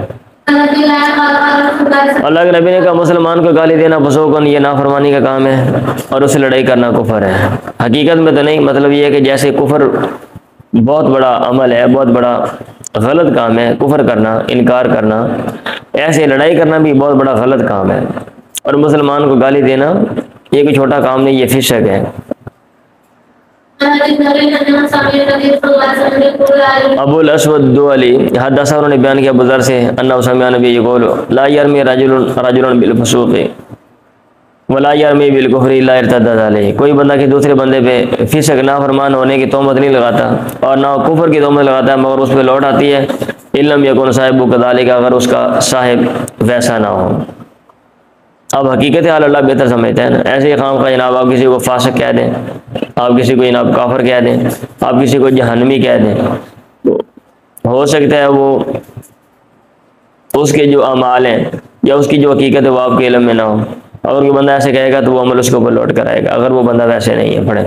اللہ کے نبی نے کہا مسلمان کو گالی دینا فسوقن، یہ نافرمانی کا کام ہے، اور اس سے لڑائی کرنا کفر ہے۔ حقیقت میں تو نہیں، مطلب یہ ہے کہ جیسے کفر بہت بڑا عمل ہے، بہت بڑا غلط کام ہے کفر کرنا، انکار کرنا، ایسے لڑائی کرنا بھی بہت بڑا غلط کام ہے، اور مسلمان کو گالی دینا یہ کوئی چھوٹا کام نہیں، یہ فسق ہے۔ ابو الاسود الدؤلی حدثہ، انہوں نے بیان کیا ابو ذر سے انہ سمع نبی یقول لا یرمی رجل بالفسوق ولا یرمی بالکفر الا ارتد علیہ، کوئی بندہ کہ دوسرے بندے پہ فسق نافرمان ہونے کی تہمت نہیں لگاتا اور نہ کفر کی تہمت لگاتا ہے، مگر اس پہ لوٹ آتی ہے علم یکن صاحب کذالک، اگر اس کا صاحب ویسا نہ ہو۔ اب حقیقت حال اللہ بہتر سمجھتا ہے نا، ایسے ہی خام خواہ جناب آپ کسی کو فاسق کہہ دیں، آپ کسی کو جناب کافر کہہ دیں، آپ کسی کو جہنمی کہہ دیں، تو ہو سکتا ہے وہ اس کے جو اعمال ہیں یا اس کی جو حقیقت ہے وہ آپ کے علم میں نہ ہو، اگر کوئی بندہ ایسے کہے گا تو وہ عمل اس کے اوپر لوٹ کر آئے گا، اگر وہ بندہ ویسے نہیں ہے۔ پڑھیں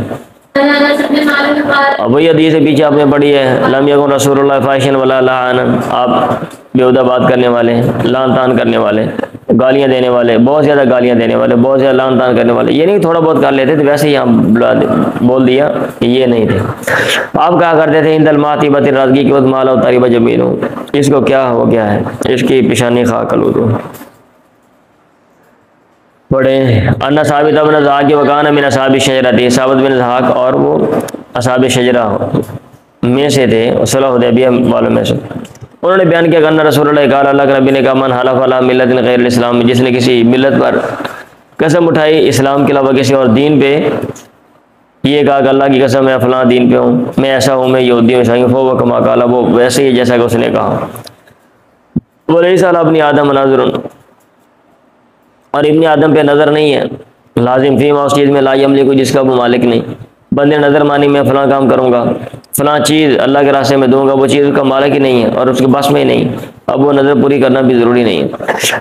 اب وہی حدیث پیچھے آپ نے پڑھی ہے لم یکن رسول اللہ فاحشا ولا لعانا، آپ بیہودہ بات کرنے والے، لعن طعن کرنے والے، گالیاں دینے والے، بہت زیادہ گالیاں دینے والے، بہت زیادہ لعن طعن کرنے والے، یہ نہیں تھوڑا بہت کر لیتے تھے، ویسے ہی آپ بول دیا یہ نہیں تھے۔ آپ کہا کرتے تھے عند المعطبۃ الرازقی کے وقت مالا طریبہ جمیل، اس کو کیا ہو گیا ہے، اس کی پیشانی خاک آلود ہو۔ پڑھیں ان ثابت بن ضحاک وکان من اصحاب الشجرہ، ثابت بن ضحاک اور وہ اصحاب شجرہ میں سے تھے، صلح حدیبیہ والوں میں سے، انہوں نے بیان کیا کہ ان رسول اللہ قال، اللہ کے نبی نے کہا من حلف علی ملت غیر الاسلام، جس نے کسی ملت پر قسم اٹھائی اسلام کے علاوہ کسی اور دین پہ، یہ کہا کہ اللہ کی قسم میں فلاں دین پہ ہوں، میں ایسا ہوں، میں یہودی ہوں، عیسائی ہوں، فهو کما قال، وہ ویسے ہی جیسا کہ اس نے کہا۔ ولیس علی ابن آدم ناظر، اور ابن آدم پہ نظر نہیں ہے، لازم فیما اس چیز میں لا یملک، جس کا وہ مالک نہیں، بندے نظر مانی میں فلاں کام کروں گا، فلاں چیز اللہ کے راستے میں دوں گا، وہ چیز اس کا مالک ہی نہیں ہے اور اس کے بس میں ہی نہیں، اب وہ نظر پوری کرنا بھی ضروری نہیں ہے۔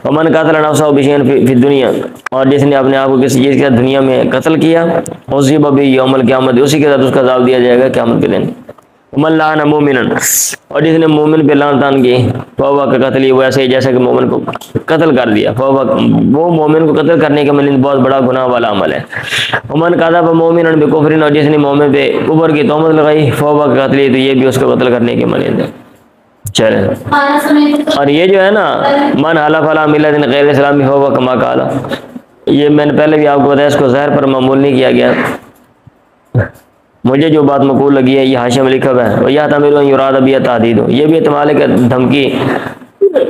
ومن قتل نفسه بشیء فی الدنیا، اور جس نے اپنے آپ کو کسی چیز کے دنیا میں قتل کیا، عذب به یوم القیامت، اسی کے ساتھ اس کا عذاب دیا جائے گا قیامت کے دن۔ ومن لعن مومنا، اور جس نے مومن پہ لعن طعن کی، فهو كقتل، وہ ایسے ہی جیسا کہ مومن کو قتل کر دیا، وہ مومن کو قتل کرنے کا بہت بڑا گناہ والا عمل ہے۔ ومن قذف مومنا بکفر، اور جس نے مومن پہ کفر کی تہمت لگائی، فهو كقتل، تو یہ بھی اس کو قتل کرنے کے مانند ہے۔ چلیں، اور یہ جو ہے نا من حلف علی ملت غیر اسلام فهو کما قال، یہ میں نے پہلے بھی آپ کو بتایا، اس کو ظاہر پر معمول نہیں کیا گیا، مجھے جو بات مقبول لگی ہے یہ حاشیہ میں لکھا ہوا ہے، وَيَحْتَمِلُ أَن يُرَادَ بِهِ التَّحْدِيدُ، یہ بھی احتمال ہے کہ دھمکی،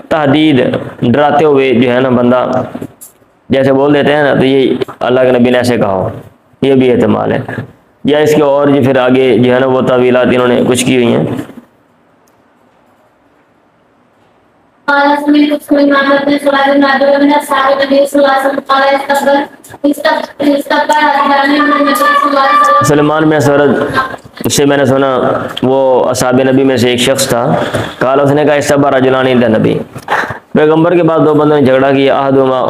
تحدید، ڈراتے ہوئے جو ہے نا بندہ جیسے بول دیتے ہیں نا، تو یہ اللہ کے نبی نے ایسے کہا ہو، یہ بھی احتمال ہے، یا اس کے اور جو پھر آگے جو ہے نا وہ تعویلات انہوں نے کچھ کی ہوئی ہیں۔ سلمان میں سورج سے میں نے سنا، وہ اصحاب نبی میں سے ایک شخص تھا، کہا اس نے کہا استبا رجلان عند النبی، پیغمبر کے بعد دو بندوں نے جھگڑا کیا، احدہما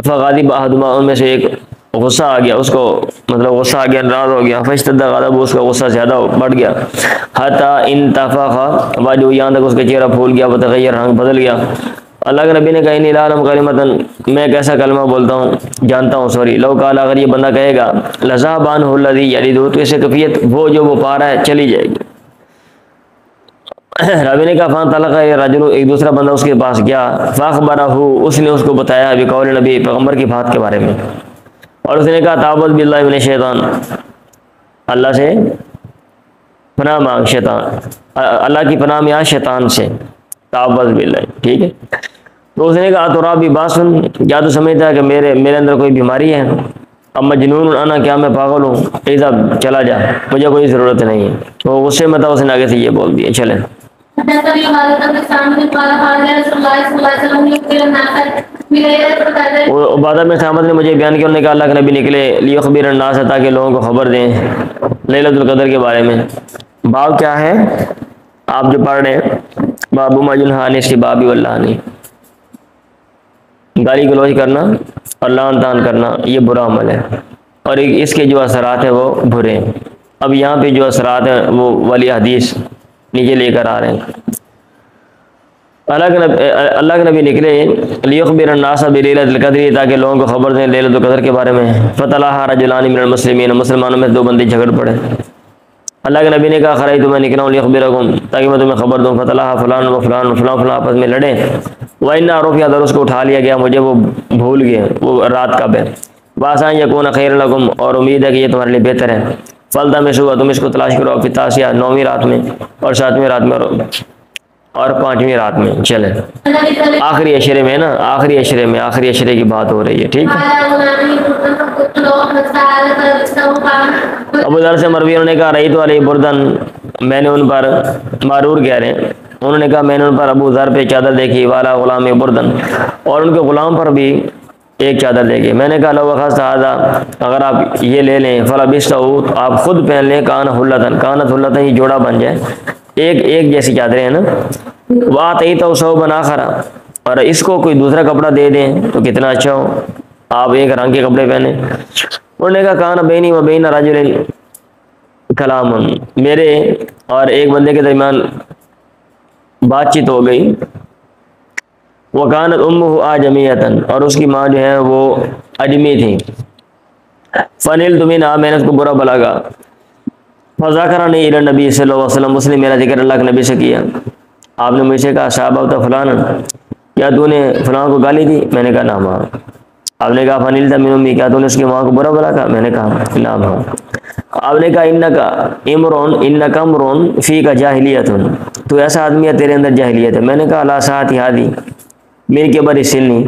فغاضب احدہما، ان میں سے ایک غصہ آ گیا اس کو، مطلب غصہ آ گیا، ناراض ہو گیا، فاشتد غضب، اس کا غصہ زیادہ بڑھ گیا، حتی انتفخ وجهه، یہاں تک اس کا چہرہ پھول گیا، وتغیر، رنگ بدل گیا۔ اللہ کے نبی نے کہا انی لا اعلم کلمۃ، میں ایک ایسا کلمہ بولتا ہوں، جانتا ہوں، سوری، لو قال، اگر یہ بندہ کہے گا لذهب عنه الذي يلده، تو اسے کیفیت وہ جو وہ پا رہا ہے چلی جائے گی۔ رابی نے کہا فان طلق رجل، ایک دوسرا بندہ اس کے پاس گیا، فاخبرہ، اس نے اس کو بتایا بقول نبی، پیغمبر کی بات کے بارے میں، اور اس نے کہا تعوذ باللہ من الشیطان، اللہ سے پناہ مانگ، شیطان، اللہ کی پناہ میں آ شیطان سے، تعوذ باللہ، ٹھیک ہے۔ تو اس نے کہا تو رابی باسن، کیا تو سمجھتا ہے کہ میرے اندر کوئی بیماری ہے، اب مجنون انا، کیا میں پاگل ہوں، ایسا چلا جا، مجھے کوئی ضرورت نہیں ہے، تو غصے میں تھا، اس نے آگے سے یہ بول دیا۔ چلیں، عبادہ میں سامد نے مجھے بیان کیا، انہوں نے کہا اللہ کے نبی نکلے لیخبر الناس، تاکہ لوگوں کو خبر دیں لیلۃ القدر کے بارے میں۔ باب کیا ہے آپ جو پڑھ رہے ہیں، باب ما ینہی عن السباب واللعن، گالی گلوچ کرنا اور لعن طعن کرنا یہ برا عمل ہے، اور اس کے جو اثرات ہیں وہ برے ہیں۔ اب یہاں پہ جو اثرات ہیں وہ والی حدیث نیچے لے کر آ رہے ہیں۔ اللہ کے نبی نکلے لیخبر الناس بلیلۃ القدر، تاکہ لوگوں کو خبر دیں لیلۃ القدر کے بارے میں۔ فتلاها رجلان من المسلمین، مسلمانوں میں دو بندے جھگڑ پڑے، اللہ کے نبی نے کہا خرائی تو میں نکلا ہوں لیخبرکم تاکہ میں تمہیں خبر دوں فتلاح فلان و فلان و فلان فلان آپس میں لڑے وَإِنَّا رُفِعَ در اس کو اٹھا لیا گیا مجھے وہ بھول گئے وہ رات کب ہے وَعَسَىٰ أَن يَكُونَ خَيْرًا لَكُمْ اور امید ہے کہ یہ تمہارے لیے بہتر ہے فَالْتَمِسُوهُ تم اس کو تلاش کرو فی التاسعۃ 9ویں رات میں اور 7ویں رات میں اور 5ویں رات میں چلے آخری عشرے میں نا آخری عشرے کی بات ہو رہی ہے ٹھیک ابو ذر سے مروی انہوں نے کہا رہی تو علیہ بردن میں نے ان پر معرور کہہ رہے ہیں انہوں نے کہا میں نے ان پر ابو ذر پہ چادر دیکھی والا غلام بردن اور ان کے غلام پر بھی ایک چادر دیکھی میں نے کہا لو اخذت هذا اگر آپ یہ لے لیں فلبستہ آپ خود پہن لیں کانت حلتن یہ جوڑا بن جائے ایک جیسی چادریں ہیں نا وَآتَيْتَهُ ثَوْبًا آخَرَ اور اس کو کوئی دوسرا کپڑا دے دیں تو کتنا اچھا ہو آپ ایک رنگ کے کپڑے پہنے انہوں نے کہا کان بینی و بین رجل کلام میرے اور ایک بندے کے درمیان بات چیت ہو گئی وَكَانَتْ أُمُّهُ آجَمِيَّةً اور اس کی ماں جو ہے وہ اجمی تھی فَنِلْتُ مِنْهَا میں نے اس کو برا بلاگا فَذَكَرَنِي إِلَى النَّبِيِّ صلی اللہ علیہ وسلم اس نے میرا ذکر اللہ کے نبی سے کیا آپ نے مجھ سے کہا صحابہ تو فلانا کیا تو نے فلاں کو گالی دی میں نے کہا نام ہاں آپ نے کہا فنیل تھا میرے کیا تو نے اس کی ماں کو برا بلا کہا میں نے کہا نام ہاں آپ نے کہا انکا امرون فی کا جاہلیت تو ایسا آدمی ہے تیرے اندر جاہلیت ہے میں نے کہا لا ساعت ہادی من کے بر سنی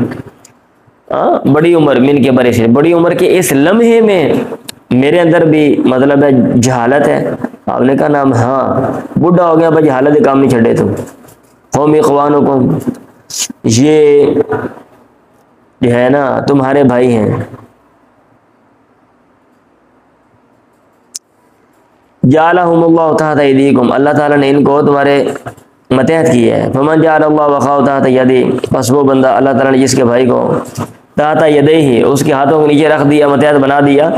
بڑی عمر من کے بر سنی بڑی عمر کے اس لمحے میں میرے اندر بھی مطلب ہے جہالت ہے آپ نے کہا نام ہاں بڈھا ہو گیا بھائی جہالت کام نہیں چھڑے تم قوم اخوانکم یہ جو ہے نا تمہارے بھائی ہیں جعلہم اللہ تحت ایدیکم اللہ تعالیٰ نے ان کو تمہارے متحد کیا ہے فمن جعل اللہ وقاہ تحت یدی پس وہ بندہ اللہ تعالیٰ نے جس کے بھائی کو تحت یدیہ اس کے ہاتھوں کے نیچے رکھ دیا متحد بنا دیا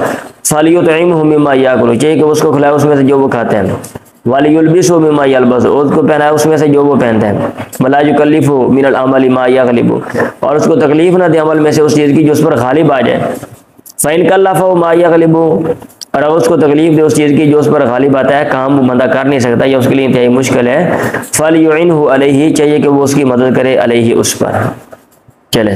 فلیطعمہ مما یاکل چاہیے کہ اس کو کھلائے اس میں سے جو وہ کھاتے ہیں وَلِيُلْبِسُ مِمَّا يَلْبَسُ اس کو پہنائے اس میں سے جو وہ پہنتے ہیں وَلَا يُكَلِّفُ مِنَ الْعَمَلِ مَا يَغْلِبُ اور اس کو تکلیف نہ دے عمل میں سے اس چیز کی جو اس پر غالب آ جائے فَإِنْ كَلَّفَهُ مَا يَغْلِبُ اور اگر اس کو تکلیف دے اس چیز کی جو اس پر غالب آتا ہے کام وہ بندہ کر نہیں سکتا یا اس کے لیے انتہائی مشکل ہے فَلْيُعِنْهُ عَلَيْهِ چاہیے کہ وہ اس کی مدد کرے علیہ اس پر چلیں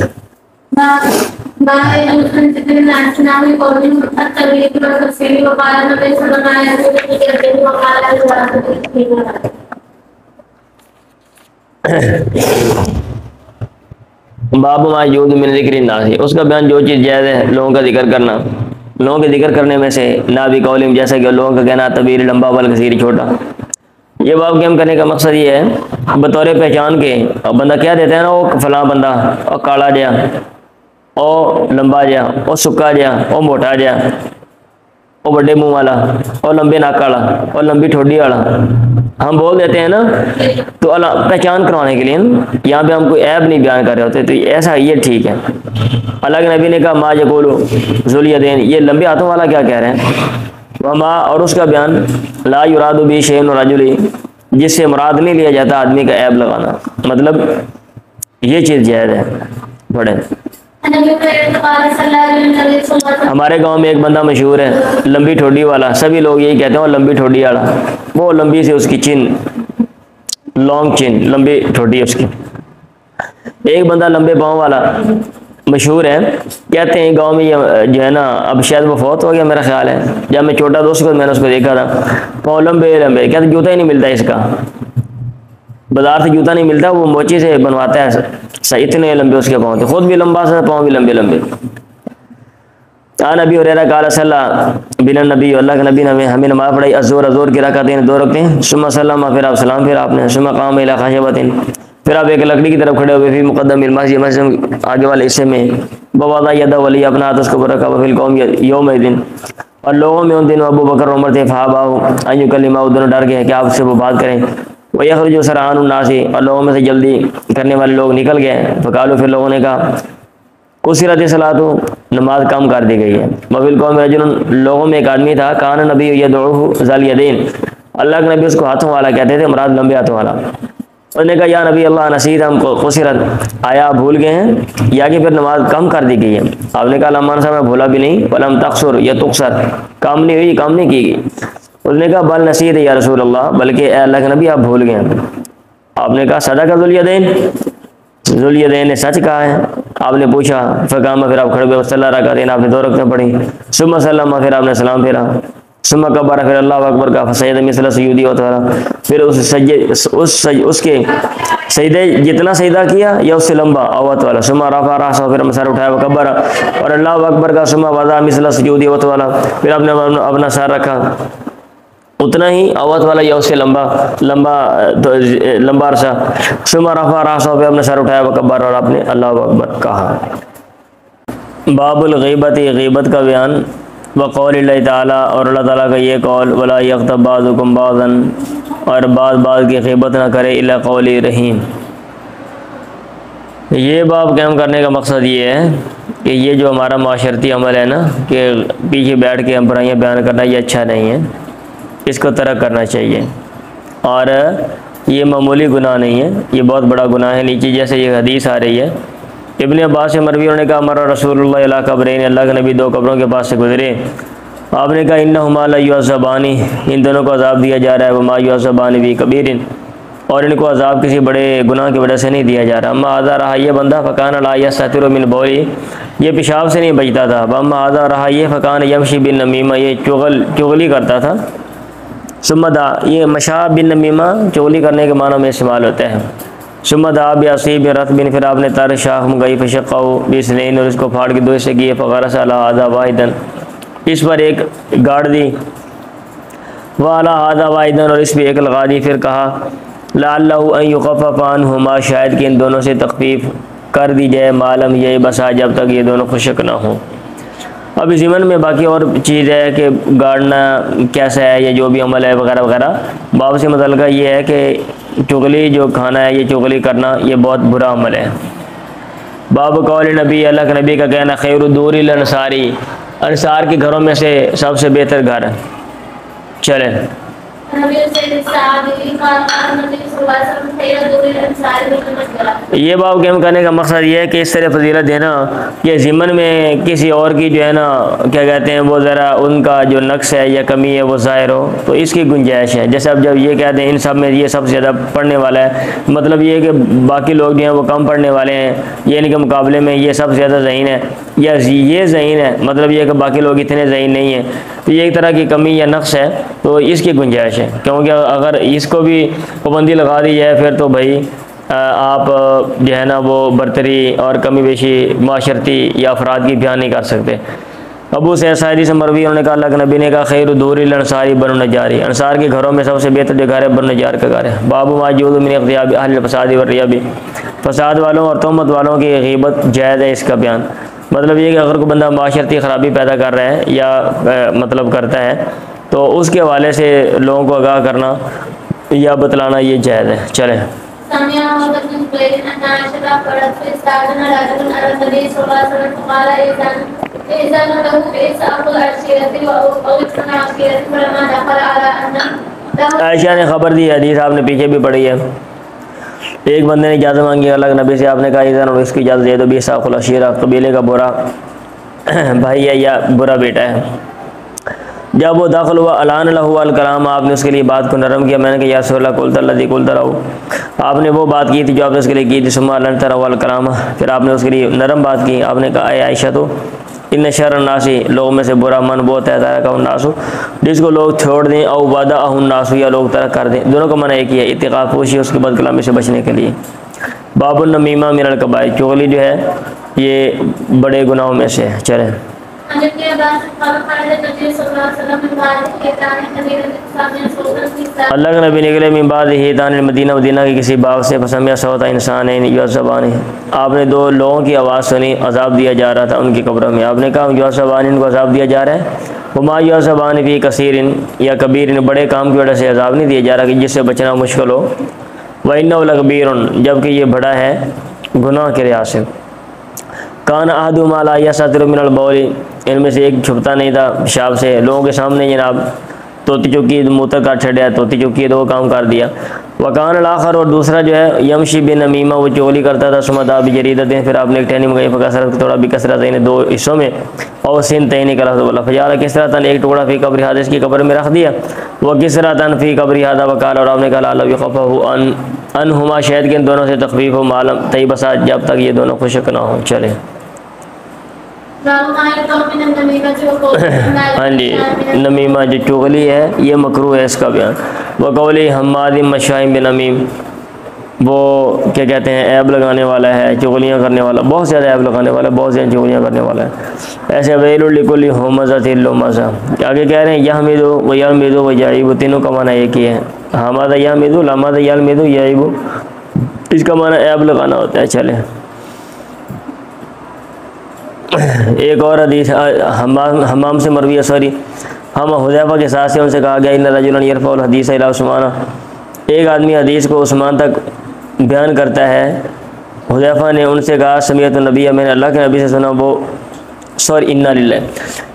باب ما یعود من ذکر الناس اس کا بیان جو چیز جائز ہے لوگوں کا ذکر کرنا لوگوں کے ذکر کرنے میں سے نا بھی قولم جیسا کہ لوگوں کا کہنا طویل لمبا بل کثیر چھوٹا یہ باب قائم کرنے کا مقصد یہ ہے بطور پہچان کے اور بندہ کیا دیتا ہے نا وہ فلاں بندہ اور کالا جا او لمبا جا او سکا جا او موٹا جا او بڑے منہ والا او لمبے ناک والا او لمبی ٹھوڈی والا ہم بول دیتے ہیں نا تو اللہ پہچان کروانے کے لیے یہاں پہ ہم کوئی عیب نہیں بیان کر رہے ہوتے تو ایسا یہ ٹھیک ہے اللہ کے نبی نے کہا ما یقولو ذوالیدین یہ لمبے ہاتھوں والا کیا کہہ رہے ہیں وما اور اس کا بیان لا یراد بی شیء رجلی جس سے مراد نہیں لیا جاتا آدمی کا عیب لگانا مطلب یہ چیز جائز ہے پڑھیں ہمارے گاؤں میں ایک بندہ مشہور ہے لمبی ٹھوڈی والا سبھی لوگ یہی کہتے ہیں وہ لمبی ٹھوڈی والا وہ لمبی سے اس کی چن لانگ چن لمبی ٹھوڈی اس کی ایک بندہ لمبے پاؤں والا مشہور ہے کہتے ہیں گاؤں میں یہ جو ہے نا اب شاید وہ فوت ہو گیا میرا خیال ہے جب میں چھوٹا دوست کو میں نے اس کو دیکھا تھا پاؤں لمبے لمبے کہتے جوتا ہی نہیں ملتا اس کا بازار سے جوتا نہیں ملتا وہ موچی سے بنواتا ہے اتنے لمبے اس کے پاؤں تھے خود بھی لمبا سا پاؤں بھی لمبے لمبے نبی ہریرہ قال صلی بن النبی اللہ کے نبی نے ہمیں نماز پڑھائی الظہر کی رکعتین دو رکعتیں ثم سلم پھر آپ سلام پھر آپ نے ثم قام الی خشبۃ پھر آپ ایک لکڑی کی طرف کھڑے ہوئے فی مقدم المسجد مسجد آگے والے حصے میں بوضع ید ولی اپنا ہاتھ اس کو رکھا فی القوم یوم دن اور لوگوں میں ان دنوں ابو بکر عمر تھے فاباؤ ان یکلمہ دونوں ڈر گئے کہ آپ سے وہ بات کریں وَيَخْرُجُ سَرْعَانُ النَّاسِ اور لوگوں میں سے جلدی کرنے والے لوگ نکل گئے فقالوا پھر لوگوں نے کہا قصرت الصلاۃ نماز کم کر دی گئی ہے وفی القوم رجل لوگوں میں ایک آدمی تھا کان نبی یدعوہ ذا الیدین اللہ کے نبی اس کو ہاتھوں والا کہتے تھے مراد لمبے ہاتھوں والا انہوں نے کہا یا نبی اللہ نسیت ہم کو قصرت آیا آپ بھول گئے ہیں یا کہ پھر نماز کم کر دی گئی ہے آپ نے کہا لمن صاحب میں بھولا بھی نہیں ولم تقصر یا تقصر کام نہیں ہوئی کام نہیں کی گئی اس نے کہا بل نسیت یا رسول اللہ، بلکہ اے اللہ کے نبی آپ بھول گئے ہیں۔ آپ نے کہا صدق ذوالیدین، ذوالیدین نے سچ کہا ہے۔ آپ نے پوچھا فقام، پھر آپ کھڑے ہوئے، صلی اللہ رکعتین، آپ نے 2 رکعتیں پڑھی، ثم سلم، پھر آپ نے سلام پھیرا، ثم کبر، پھر اللہ اکبر کا، فسجد مثل سجودی وطہرا، پھر اس کے سجدے جتنا سجدہ کیا یا اس سے لمبا اوت والا، ثم رفع راسہ، پھر سر اٹھایا، وکبر، اور اللہ اکبر کا، ثم وضع مثل سجودی وطہرا، پھر آپ نے اپنا سر رکھا اتنا ہی اوت والا یا اس سے لمبا عرصہ، ثم رفع راسہ، پھر آپ نے سر اٹھایا، وکبر، اور آپ نے اللہ اکبر کہا۔ باب الغیبت، غیبت کا بیان، وقول اللہ تعالیٰ، اور اللہ تعالیٰ کا یہ قول، ولا یغتب بعضکم بعضا، اور بعض کی غیبت نہ کرے، الا قول رحیم۔ یہ باب قائم کرنے کا مقصد یہ ہے کہ یہ جو ہمارا معاشرتی عمل ہے نا، کہ پیچھے بیٹھ کے ہم برائیاں بیان کرنا، یہ اچھا نہیں ہے، اس کو ترک کرنا چاہیے، اور یہ معمولی گناہ نہیں ہے، یہ بہت بڑا گناہ ہے۔ نیچے جیسے یہ حدیث آ رہی ہے، ابن عباس سے مروی، انہوں نے کہا ہمارا رسول اللہ علیہ قبرین، اللہ کے نبی 2 قبروں کے پاس سے گزرے، آپ نے کہا انہما لیعذبان، ان دونوں کو عذاب دیا جا رہا ہے، وما یعذبان فی کبیر، اور ان کو عذاب کسی بڑے گناہ کی وجہ سے نہیں دیا جا رہا۔ اما ھذا، رہا یہ بندہ، فکان لا یستتر من بولی، یہ پیشاب سے نہیں بچتا تھا، اما ھذا، رہا یہ، فکان یمشی بالنمیمہ، یہ چغلی کرتا تھا، ثم دعا، یہ مشا بالنمیمہ چغلی کرنے کے معنوں میں استعمال ہوتا ہے، ثم دعا بعصیب رطب، پھر آپ نے تر شاخ منگائی، فشقہ باثنین، اور اس کو پھاڑ کے 2 حصے کیے، فغرس علی ھذا واحدا، اس پر ایک گاڑ دی، وعلی ھذا واحدا، اور اس پہ ایک لگا دی، پھر کہا لعلہ ان یخفف عنہما، شاید کہ ان دونوں سے تخفیف کر دی جائے، معلوم یہ بسا، جب تک یہ دونوں خشک نہ ہوں۔ اب اس ضمن میں باقی اور چیز ہے کہ گاڑنا کیسا ہے، یا جو بھی عمل ہے وغیرہ وغیرہ، باب سے متعلقہ یہ ہے کہ چغلی جو کھانا ہے، یہ چغلی کرنا یہ بہت برا عمل ہے۔ باب قول نبی، اللہ کے نبی کا کہنا، خیر الدور الانصاری، انصار کے گھروں میں سے سب سے بہتر گھر، چلیں۔ یہ باب قائم کرنے کا مقصد یہ ہے کہ اس طرح فضیلت دینا کہ ضمن میں کسی اور کی جو ہے نا کیا کہتے ہیں وہ ذرا ان کا جو نقص ہے یا کمی ہے وہ ظاہر ہو، تو اس کی گنجائش ہے۔ جیسے اب جب یہ کہتے ہیں ان سب میں یہ سب سے زیادہ پڑھنے والا ہے، مطلب یہ ہے کہ باقی لوگ جو ہیں وہ کم پڑھنے والے ہیں، یہ ان کے مقابلے میں یہ سب سے زیادہ ذہین ہے، یا یہ ذہین ہے، مطلب یہ ہے کہ باقی لوگ اتنے ذہین نہیں ہیں، تو یہ ایک طرح کی کمی یا نقص ہے، تو اس کی گنجائش ہے، کیونکہ اگر اس کو بھی پابندی لگا دی جائے پھر تو بھائی آپ جو ہے نا وہ برتری اور کمی بیشی معاشرتی یا افراد کی بیان نہیں کر سکتے۔ ابو سعید ساعدی سے مروی، انہوں نے کہا اللہ کے نبی نے کہا خیر دور الانصاری بنو نجاری، انصار کے گھروں میں سب سے بہتر جو گھر ہے بنو نجار کا گھر ہے۔ باب ما یجوز من اغتیاب اہل الفساد والریاب، فساد والوں اور تہمت والوں کی غیبت جائز ہے، اس کا بیان مطلب یہ کہ اگر کوئی بندہ معاشرتی خرابی پیدا کر رہا ہے یا مطلب کرتا ہے تو اس کے حوالے سے لوگوں کو آگاہ کرنا یا بتلانا یہ جائز ہے، چلیں۔ عائشہ نے خبر دی، حدیث آپ نے پیچھے بھی پڑھی ہے، ایک بندے نے اجازت مانگی اللہ کے نبی سے، آپ نے کہا اذن، اور اس کی اجازت دے دو، بیسا خلاشیرہ، قبیلے کا برا بھائی ہے یا برا بیٹا ہے۔ جب وہ داخل ہوا الان لہو الکلام، آپ نے اس کے لیے بات کو نرم کیا، میں نے کہا یا رسول اللہ قلت الذی قلت رہو، آپ نے وہ بات کی تھی جو آپ نے اس کے لیے کی تھی، ثم النت رہو الکلام، پھر آپ نے اس کے لیے نرم بات کی، آپ نے کہا اے عائشہ تو ان شر الناس، لوگوں میں سے برا من وہ ہوتا ہے ترک الناس، جس کو لوگ چھوڑ دیں، او ودع الناس، یا لوگ ترک کر دیں، دونوں کا معنی ایک ہی ہے، اتقاء پوشی اس کے بد کلامی سے بچنے کے لیے۔ باب النمیمہ من الکبائر، چغلی جو ہے یہ بڑے گناہوں میں سے ہے، چلیں۔ اللہ کے نبی نکلے من بعد حیطان المدینہ، مدینہ کے کسی باغ سے، فسمع صوت انسانین یعذبان، آپ نے 2 لوگوں کی آواز سنی، عذاب دیا جا رہا تھا ان کی قبروں میں، آپ نے کہا یعذبان، ان کو عذاب دیا جا رہا ہے، وما یعذبان فی کثیر یا کبیر، بڑے کام کی وجہ سے عذاب نہیں دیا جا رہا کہ جس سے بچنا مشکل ہو، وانہ لکبیر، جبکہ یہ بڑا ہے گناہ کے لحاظ سے، کان احدہما لا یستتر من البول، ان میں سے ایک چھپتا نہیں تھا پیشاب سے، لوگوں کے سامنے جناب توتی چوکی موتر کر چھڑیا، توتی چوکی تو وہ کام کر دیا۔ وکان الاخر، اور دوسرا جو ہے یمشی بنمیمہ، وہ چغلی کرتا تھا، سمدا بجریدتین، پھر آپ نے ایک ٹہنی منگائی، فکسرت تھوڑا بھی کسرتین، دو حصوں میں، اور سنتین کا لفظ بولا، فجعل کسرتن، ایک ٹکڑا فی قبر ہذا، اس کی قبر میں رکھ دیا، وہ کسرتن فی قبر ہذا، وقال، اور آپ نے کہا اللہ یخفف عنہما، شاید کہ ان دونوں سے تخفیف ہو، معلوم طیب بسا، جب تک یہ دونوں خشک نہ ہوں۔ چلیں ہاں جی، نمیمہ جو چغلی ہے یہ مکروہ ہے اس کا بیان۔ وقولی حماد مشائم بنمیم، وہ کیا کہتے ہیں عیب لگانے والا ہے، چغلیاں کرنے والا، بہت زیادہ عیب لگانے والا، بہت زیادہ چغلیاں کرنے والا ہے۔ ایسے ویل لکل ہمزۃ لمزہ، آگے کہہ رہے ہیں یحمد و یلمد و یعیب، تینوں کا معنی ایک ہی ہے، حمد یحمد، لمد یلمد، یعیب، اس کا معنی عیب لگانا ہوتا ہے۔ چلیں ایک اور حدیث حمام سے مروی ہے، ہم حذیفہ کے ساتھ سے ان سے کہا گیا ان رجلا یرفع الحدیث الی عثمان، ایک آدمی حدیث کو عثمان تک بیان کرتا ہے۔ حذیفہ نے ان سے کہا سمیعت النبی، میں نے اللہ کے نبی سے سنا، وہ انا للہ،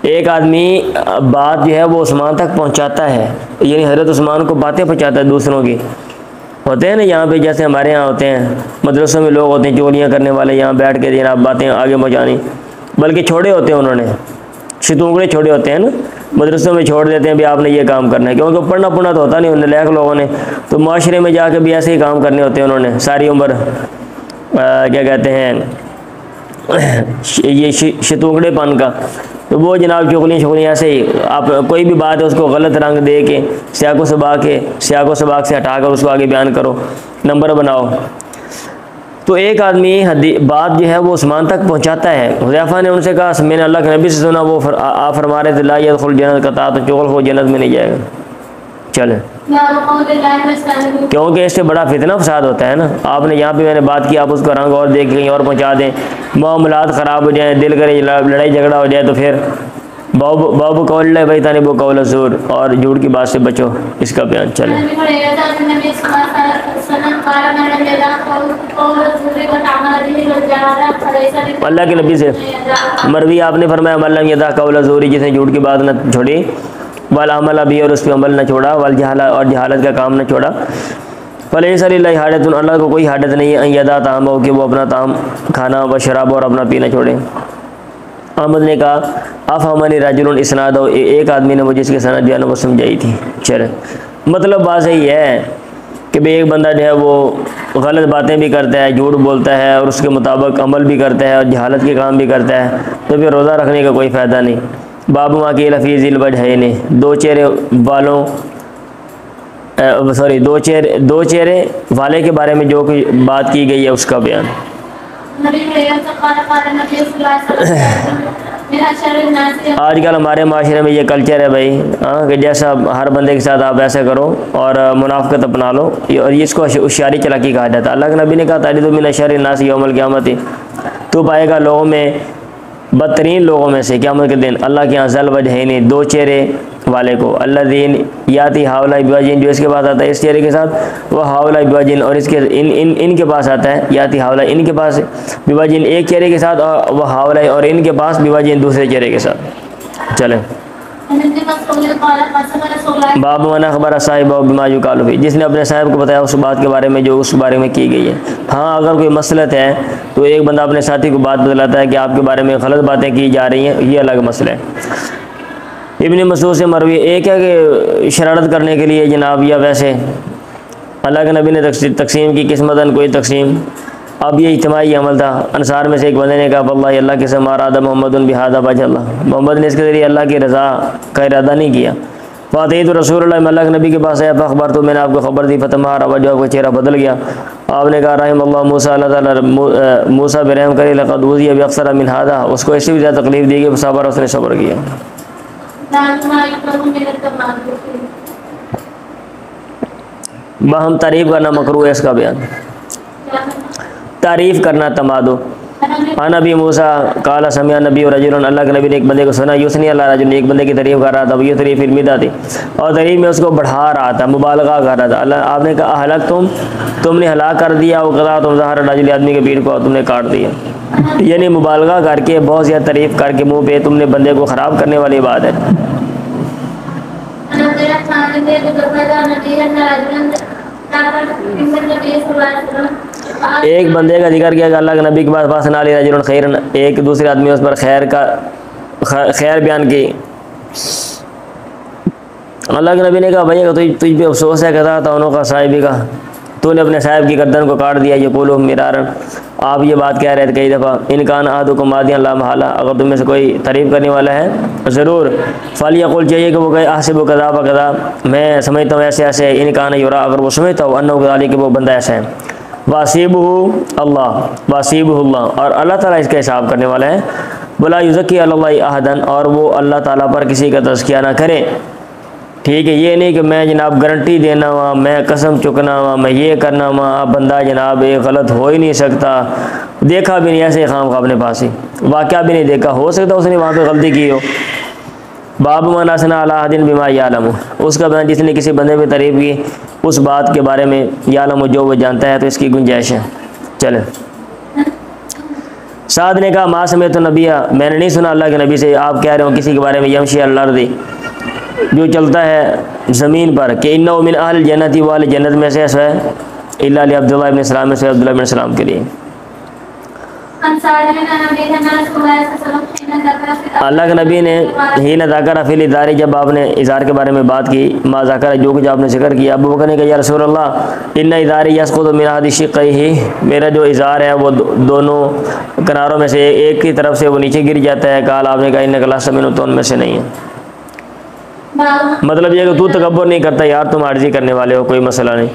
ایک آدمی بات جو ہے وہ عثمان تک پہنچاتا ہے، یعنی حضرت عثمان کو باتیں پہنچاتا ہے دوسروں کی، ہوتے ہیں نا یہاں پہ جیسے ہمارے یہاں ہوتے ہیں مدرسوں میں لوگ ہوتے ہیں چوریاں کرنے والے، یہاں بیٹھ کے جناب باتیں آگے پہنچانی، بلکہ چھوڑے ہوتے ہیں انہوں نے، شتونگڑے چھوڑے ہوتے ہیں نا، مدرسوں میں چھوڑ دیتے ہیں بھی آپ نے یہ کام کرنا ہے، کیونکہ پڑھنا پڑھنا تو ہوتا نہیں انہیں، لیک لوگوں نے تو معاشرے میں جا کے بھی ایسے ہی کام کرنے ہوتے ہیں انہوں نے ساری عمر، کیا کہتے ہیں یہ شتونگڑے پن کا، تو وہ جناب چغلیاں ایسے ہی، آپ کوئی بھی بات ہے اس کو غلط رنگ دے کے، سیاق و سباق سے ہٹا کر اس کو آگے بیان کرو، نمبر بناؤ۔ تو ایک آدمی بات جو ہے وہ عثمان تک پہنچاتا ہے۔ حذیفہ نے ان سے کہا میں نے اللہ کے نبی سے سنا، وہ آپ فرما رہے تھے لا يدخل جنت قطع، تو چغل ہو جنت میں نہیں جائے گا۔ چلیں کیونکہ اس سے بڑا فتنہ فساد ہوتا ہے نا، آپ نے یہاں پہ میں نے بات کی، آپ اس کو رنگ اور دیکھ کہیں اور پہنچا دیں، معاملات خراب ہو جائیں، دل کرے لڑائی جھگڑا ہو جائے، تو پھر باب قول اللہ بھائی تانی بو قول الزور، اور جھوٹ کی بات سے بچو، اس کا بیان۔ چلیں اللہ کے نبی سے مروی آپ نے فرمایا ملم یدا قول الزور، جس نے جھوٹ کی بات نہ چھوڑی، والعمل بھی، اور اس پہ عمل نہ چھوڑا، والجہالہ، اور جہالت کا کام نہ چھوڑا، فلیس للہ حاجۃ، اللہ کو کوئی حاجت نہیں ہے ان یدا طعامہ، کہ وہ اپنا طعام کھانا و شراب اور اپنا پینا چھوڑے۔ احمد نے کہا افہمنی رجل اسناد، ایک آدمی نے مجھے اس کی سند دیا نا وہ سمجھائی تھی۔ چلے مطلب بات یہی ہے کہ بھئی ایک بندہ جو ہے وہ غلط باتیں بھی کرتا ہے، جھوٹ بولتا ہے، اور اس کے مطابق عمل بھی کرتا ہے، اور جہالت کے کام بھی کرتا ہے، تو پھر روزہ رکھنے کا کوئی فائدہ نہیں۔ باب ما قیل فی ذی الوجہین، دو چہرے والوں دو چہرے والے کے بارے میں جو کوئی بات کی گئی ہے اس کا بیان۔ آج کل ہمارے معاشرے میں یہ کلچر ہے بھائی کہ جیسا ہر بندے کے ساتھ آپ ایسا کرو اور منافقت اپنا لو، اور اس کو ہوشیاری چلاکی کہا جاتا ہے۔ اللہ کے نبی نے کہا تجد من شر الناس یوم القیامت، تو پائے گا لوگوں میں بدترین لوگوں میں سے قیامت کے دن اللہ کے یہاں ذل وجہین، دو چہرے والے کو، الذین یاتی ہاؤلائی بوجین، جو اس کے پاس آتا ہے اس چہرے کے ساتھ، وہ ہاؤلائی بوجین، اور اس کے ان کے پاس آتا ہے، یاتی ہاؤلائی ان کے پاس بوجین ایک چہرے کے ساتھ، اور وہ ہاؤلائی اور ان کے پاس بوجین دوسرے چہرے کے ساتھ۔ چلیں باب من اخبر صاحب بما یقال فی، جس نے اپنے صاحب کو بتایا اس بات کے بارے میں جو اس بارے میں کی گئی ہے۔ ہاں اگر کوئی مسئلت ہے تو ایک بندہ اپنے ساتھی کو بات بتلاتا ہے کہ آپ کے بارے میں غلط باتیں کی جا رہی ہیں، یہ الگ مسئلہ ہے۔ ابن مسعود سے مروی، ایک ہے کہ شرارت کرنے کے لیے جناب، یا ویسے اللہ کے نبی نے تقسیم کی قسمتاً کوئی تقسیم، اب یہ اجتماعی عمل تھا۔ انصار میں سے ایک بندے نے کہا واللہ اللہ کے سم اراد محمد بہذا وجہ اللہ، محمد نے اس کے ذریعے اللہ کی رضا کا ارادہ نہیں کیا۔ فاتحت رسول اللہ، میں اللہ کے نبی کے پاس آیا، فاخبر تو میں نے آپ کو خبر دی، فتمہارا وجہ کا چہرہ بدل گیا۔ آپ نے کہا رحم اللہ موسیٰ، اللہ تعالیٰ موسیٰ برحم کرے، لقد اوذی باکثر من ھذا، اس کو اس سے بھی زیادہ تکلیف دی گئی، صبر، اس نے صبر کیا۔ باہم تعریف کرنا مکروہ ہے، اس کا بیان۔ تعریف کرنا تمادو۔ نبی موسیٰ قال سمع نبی رجل، اللہ کے نبی نے ایک بندے کو سنا، یثنی اللہ رجل، ایک بندے کی تعریف کر رہا تھا، وہ تعریف المدہ تھی، اور تعریف میں اس کو بڑھا رہا تھا، مبالغہ کر رہا تھا۔ اللہ آپ نے کہا اہلک تم نے ہلاک کر دیا، وقضا تم ظہر رجل، آدمی کے پیٹ کو تم نے کاٹ دیا، یعنی مبالغہ کر کے بہت زیادہ تعریف کر کے منہ پہ تم نے بندے کو خراب کرنے والی بات ہے۔ ایک بندے کا ذکر کیا کہ اللہ کے نبی کے پاس نہ علی رجل خیر، ایک دوسرے آدمی اس پر خیر بیان کی۔ اللہ کے نبی نے کہا بھائی تجھ پہ افسوس ہے، کہتا تھا انہوں کا صاحبی کا، تو نے اپنے صاحب کی گردن کو کاٹ دیا۔ یقولو مرارا، آپ یہ بات کہہ رہے تھے کئی دفعہ، ان کان احدکم مادیا لا محالہ، اگر تم میں سے کوئی تعریف کرنے والا ہے ضرور، فلیقل، چاہیے کہ وہ کہے احسب کذا وکذا، میں سمجھتا ہوں ایسے ایسے، ان کان یرا، اگر وہ سمجھتا ہو انہ کذالک، کہ وہ بندہ ایسا ہے، واسیبہ اللہ، واسیبہ اللہ، اور اللہ تعالیٰ اس کا حساب کرنے والا ہے، ولا یزکی علی اللہ احدا، اور وہ اللہ تعالیٰ پر کسی کا تزکیہ نہ کرے۔ ٹھیک ہے، یہ نہیں کہ میں جناب گارنٹی دینا ہوا، میں قسم چکنا ہوا، میں یہ کرنا ہوا، بندہ جناب ایک غلط ہو ہی نہیں سکتا، دیکھا بھی نہیں، ایسے خام خواہ اپنے پاس ہی واقعہ بھی نہیں دیکھا، ہو سکتا اس نے وہاں پہ غلطی کی ہو۔ باب من اثنى علی احد بما یعلم، اس کا بیان جس نے کسی بندے پہ تعریف کی اس بات کے بارے میں، یعلم، جو وہ جانتا ہے، تو اس کی گنجائش ہے۔ چلیں، سعد نے کہا ما سمعت النبی، میں نے نہیں سنا اللہ کے نبی سے، آپ کہہ رہے ہو کسی کے بارے میں، یمشی علی الارض، جو چلتا ہے زمین پر، کہ انہ من اہل الجنت، والے جنت میں سے ہے، الا لعبداللہ ابن سلام، میں سے عبداللہ ابن سلام کے لیے۔ اللہ کے نبی نے ہی نہ ذکر فی الادار، جب آپ نے اظہار کے بارے میں بات کی، ما ذکر، جو کچھ آپ نے ذکر کیا، ابو بکر نے کہا یا رسول اللہ ان اداری یسقط من احد شقیہ، میرا جو اظہار ہے وہ دونوں کناروں میں سے ایک کی طرف سے وہ نیچے گر جاتا ہے۔ قال، آپ نے کہا انک لست منہ، تو ان میں سے نہیں ہے۔ مطلب یہ کہ تو تکبر نہیں کرتا یار، تم عاجزی کرنے والے ہو، کوئی مسئلہ نہیں۔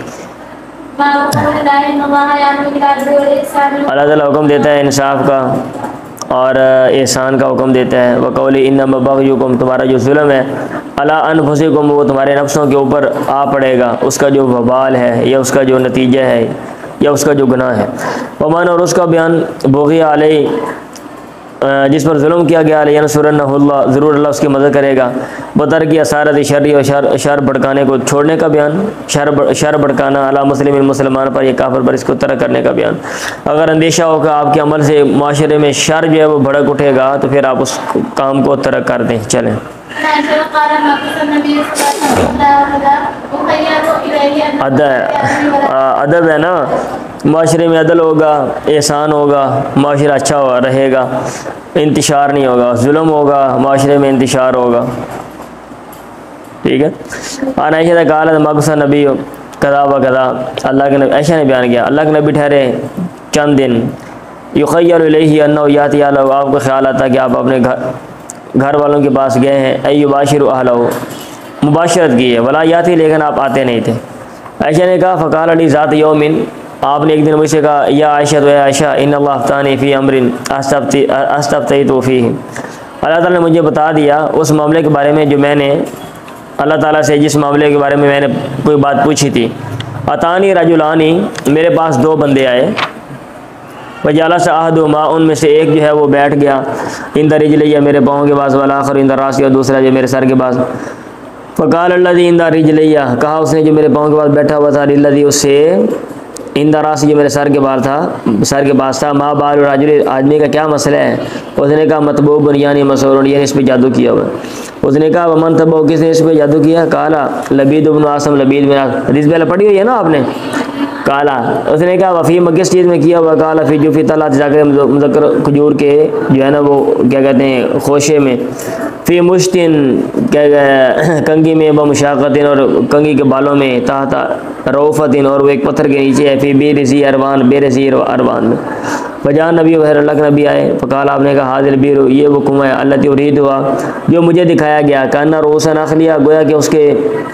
اللہ تعالیٰ حکم دیتا ہے انصاف کا اور احسان کا حکم دیتا ہے۔ وقول انما بغیکم، تمہارا جو ظلم ہے، علی انفسکم، وہ تمہارے نفسوں کے اوپر آ پڑے گا، اس کا جو وبال ہے یا اس کا جو نتیجہ ہے یا اس کا جو گناہ ہے۔ ومن، اور اس کا بیان، بغی علیہ، جس پر ظلم کیا گیا، لینصرنہ اللہ، ضرور اللہ اس کی مدد کرے گا۔ بترک اسارت شر، اور شر بھڑکانے کو چھوڑنے کا بیان، شر بھڑکانا، علی مسلم، مسلمان پر یا کافر پر، اس کو ترک کرنے کا بیان۔ اگر اندیشہ ہو کہ آپ کے عمل سے معاشرے میں شر جو ہے وہ بھڑک اٹھے گا، تو پھر آپ اس کام کو ترک کر دیں۔ چلیں، ادب ہے نا، معاشرے میں عدل ہوگا، احسان ہوگا، معاشرہ اچھا رہے گا، انتشار نہیں ہوگا، ظلم ہوگا، معاشرے میں انتشار ہوگا۔ ٹھیک ہے، عائشہ قالت مکث نبی کذا و کذا، اللہ کے نبی، عائشہ نے بیان کیا اللہ کے نبی ٹھہرے چند دن، یخیل الیہ انہ یاتی اہلہ، آپ کو خیال آتا کہ آپ اپنے گھر والوں کے پاس گئے ہیں، ای یباشر اہلہ، مباشرت کی ہے، ولا یاتی، لیکن آپ آتے نہیں تھے۔ عائشہ نے کہا فقال علی ذات یومن، آپ نے ایک دن مجھ سے کہا یا عائشہ، تو عائشہ ان اللہ افتانی فی امر استفتیت فیہ، اللہ تعالیٰ نے مجھے بتا دیا اس معاملے کے بارے میں جو میں نے اللہ تعالیٰ سے، جس معاملے کے بارے میں میں نے کوئی بات پوچھی تھی۔ اتانی رجلانی، میرے پاس دو بندے آئے، وجلس احدہما، ان میں سے ایک جو ہے وہ بیٹھ گیا، عند رجلیہ، میرے پاؤں کے پاس، والآخر عند راسی، اور دوسرا جو میرے سر کے پاس۔ فقال الذی عند رجلیہ، کہا اس نے جو میرے پاؤں کے پاس بیٹھا ہوا تھا، للذی، اس سے، عند راسی، جو میرے سر کے پاس تھا، ما بال الرجل، آدمی کا کیا مسئلہ ہے؟ اس نے کہا مطبوب، یعنی مسحور، یعنی اس پہ جادو کیا ہوا ہے۔ اس نے کہا ومن تبع، کس نے اس پہ جادو کیا؟ کالا لبید بن عاصم، لبید بن عاصم، حدیث پہلے پڑھی ہوئی ہے نا آپ نے، کالا۔ اس نے کہا وفی، کس چیز میں کیا ہوا؟ کالا فی جوفی طلعت، جا کر مذکر کھجور کے جو ہے نا وہ کیا کہتے ہیں خوشے میں، فی مشتن، کنگی میں، بمشاقتن، اور کنگی کے بالوں میں، تحت روفتن، اور وہ ایک پتھر کے نیچے ہے، فی بیر ذی اروان، بیر ذی اروان میں۔ فجاء نبی، بہر اللہ کے نبی آئے، فقال، آپ نے کہا حاضر بیر، یہ وہ کنواں ہے، التی ارید ہوا، جو مجھے دکھایا گیا، کانا رؤوس نخلیہ، گویا کہ اس کے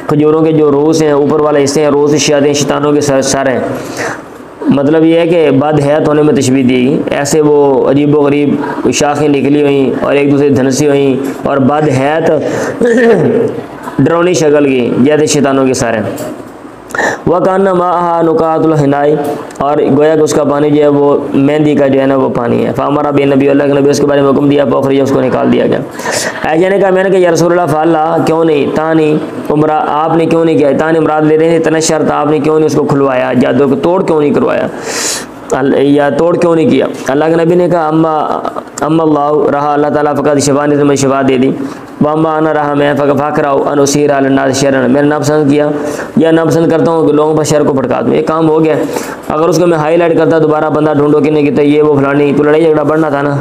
کھجوروں کے جو رؤوس ہیں، اوپر والے حصے ہیں، رؤوس الشیاطین، شیطانوں کے سر ہیں۔ مطلب یہ ہے کہ بد حیات ہونے میں تشبیہ دی، ایسے وہ عجیب و غریب شاخیں نکلی ہوئیں اور ایک دوسرے دھنسی ہوئیں، اور بد حیات ڈرونی شکل کی، جیسے شیطانوں کے سر ہیں۔ وَكَأَنَّ مَاءَهَا نُقَاطُ الْحِنَاءِ، اور گویا کہ اس کا پانی جو ہے وہ مہندی کا جو ہے نا وہ پانی ہے۔ فَأَمَرَ بِالنَّبِيِّ، اللہ کے نبی اس کے بارے میں حکم دیا، فَأُخْرِجَ، اس کو نکال دیا گیا۔ عائشہ نے کہا، میں نے کہا یا رسول اللہ فَعَلَّا، کیوں نہیں، تانی عمرہ، آپ نے کیوں نہیں کیا، تانی مراد لے رہے ہیں تنشر، آپ نے کیوں نہیں اس کو کھلوایا، جادو کو توڑ کیوں نہیں کروایا؟ یا توڑ کیوں نہیں کیا؟ اللہ کے نبی نے کہا اما اللہ رہا اللہ تعالیٰ فقط شفا نے تمہیں شفا دے دی، واما انا رہا میں فقرا انصیر الناس شرن، میں نے ناپسند کیا یا ناپسند کرتا ہوں کہ لوگوں پر شر کو بھڑکا دوں، یہ کام ہو گیا۔ اگر اس کو میں ہائی لائٹ کرتا دوبارہ بندہ ڈھونڈو کہ نہیں کہتا یہ وہ فلانی، تو لڑائی جھگڑا بڑھنا تھا نا۔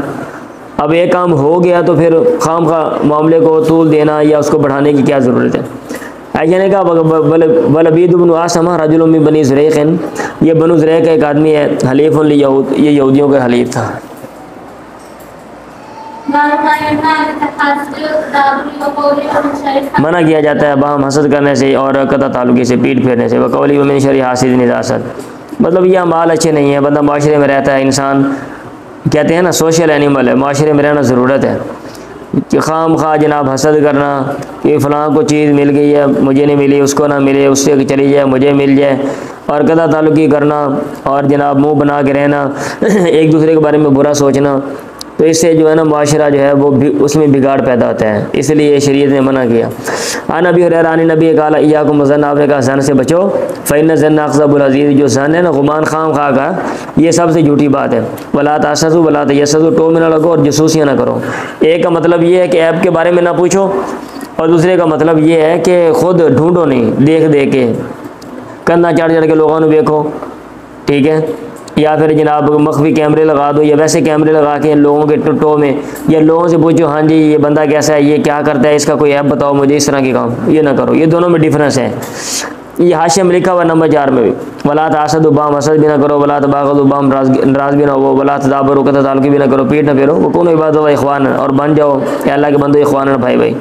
اب یہ کام ہو گیا تو پھر خام خواہ معاملے کو طول دینا یا اس کو بڑھانے کی کیا ضرورت ہے؟ عائشہ نے کہا ولبید بن عاصم رجل من بنی زریق، یہ بنو زریق کا ایک آدمی ہے، حلیف الیہود، یہ یہودیوں کا حلیف تھا۔ منع کیا جاتا ہے باہم حسد کرنے سے اور قطع تعلقی سے، پیٹ پھیرنے سے، وقولی ومن شر حاسد اذا حسد، مطلب یہ اعمال اچھے نہیں ہیں۔ بندہ معاشرے میں رہتا ہے، انسان کہتے ہیں نا سوشل اینیمل ہے، معاشرے میں رہنا ضرورت ہے، کہ خام خواہ جناب حسد کرنا کہ فلاں کو چیز مل گئی ہے مجھے نہیں ملی، اس کو نہ ملے، اس سے چلی جائے مجھے مل جائے، اور قطع تعلقی کرنا اور جناب منہ بنا کے رہنا ایک دوسرے کے بارے میں برا سوچنا، تو اس سے جو ہے نا معاشرہ جو ہے وہ اس میں بگاڑ پیدا ہوتا ہے، اس لیے شریعت نے منع کیا۔ نبی حریرہ نبی قال ایاکم الظن، آپ نے کہا زن سے بچو، فإن الظن اکذب الحدیث، جو زن ہے نا گمان خام خواہ کا، یہ سب سے جھوٹی بات ہے۔ ولا تحسسوا ولا تجسسوا، ٹو میں نہ لگو اور جاسوسیاں نہ کرو۔ ایک کا مطلب یہ ہے کہ ایپ کے بارے میں نہ پوچھو، اور دوسرے کا مطلب یہ ہے کہ خود ڈھونڈو نہیں، دیکھ دیکھ کے کندھا چڑھ چڑھ کے لوگوں نے دیکھو، ٹھیک ہے، یا پھر جناب مخفی کیمرے لگا دو، یا ویسے کیمرے لگا کے لوگوں کے ٹو میں، یا لوگوں سے پوچھو ہاں جی یہ بندہ کیسا ہے، یہ کیا کرتا ہے، اس کا کوئی ایپ بتاؤ مجھے، اس طرح کے کام یہ نہ کرو، یہ دونوں میں ڈفرینس ہے۔ یہ حاشیہ میں لکھا ہوا نمبر 4 میں بھی، ولا تحسدوا باہم حسد بھی نہ کرو، ولا تباغضوا باہم ناراض بھی نہ ہو، ولا تدابروا قطع تعلقی بھی نہ کرو، پیٹ نہ پھیرو، وکونوا عباد اللہ اخوانا، اور بن جاؤ کہ اللہ کے بندے اخوانا، بھائی بھائی۔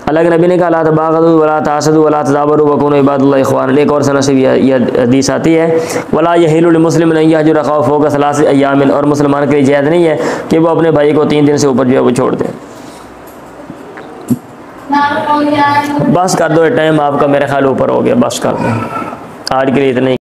اللہ کے نبی نے کہا لا تباغضوا ولا تحسدوا ولا تدابروا وکونوا عباد اللہ اخوانا۔ ایک اور سند سے یہ حدیث آتی ہے، ولا یحل لمسلم ان یہجر اخاہ فوق 3 ایام، اور مسلمان کے لیے جائز نہیں ہے کہ وہ اپنے بھائی کو 3 دن سے اوپر جو ہے وہ چھوڑ دے۔ بس کر دو، ٹائم آپ کا میرے خیال اوپر ہو گیا، بس کر دو، آج کے لیے اتنا ہی۔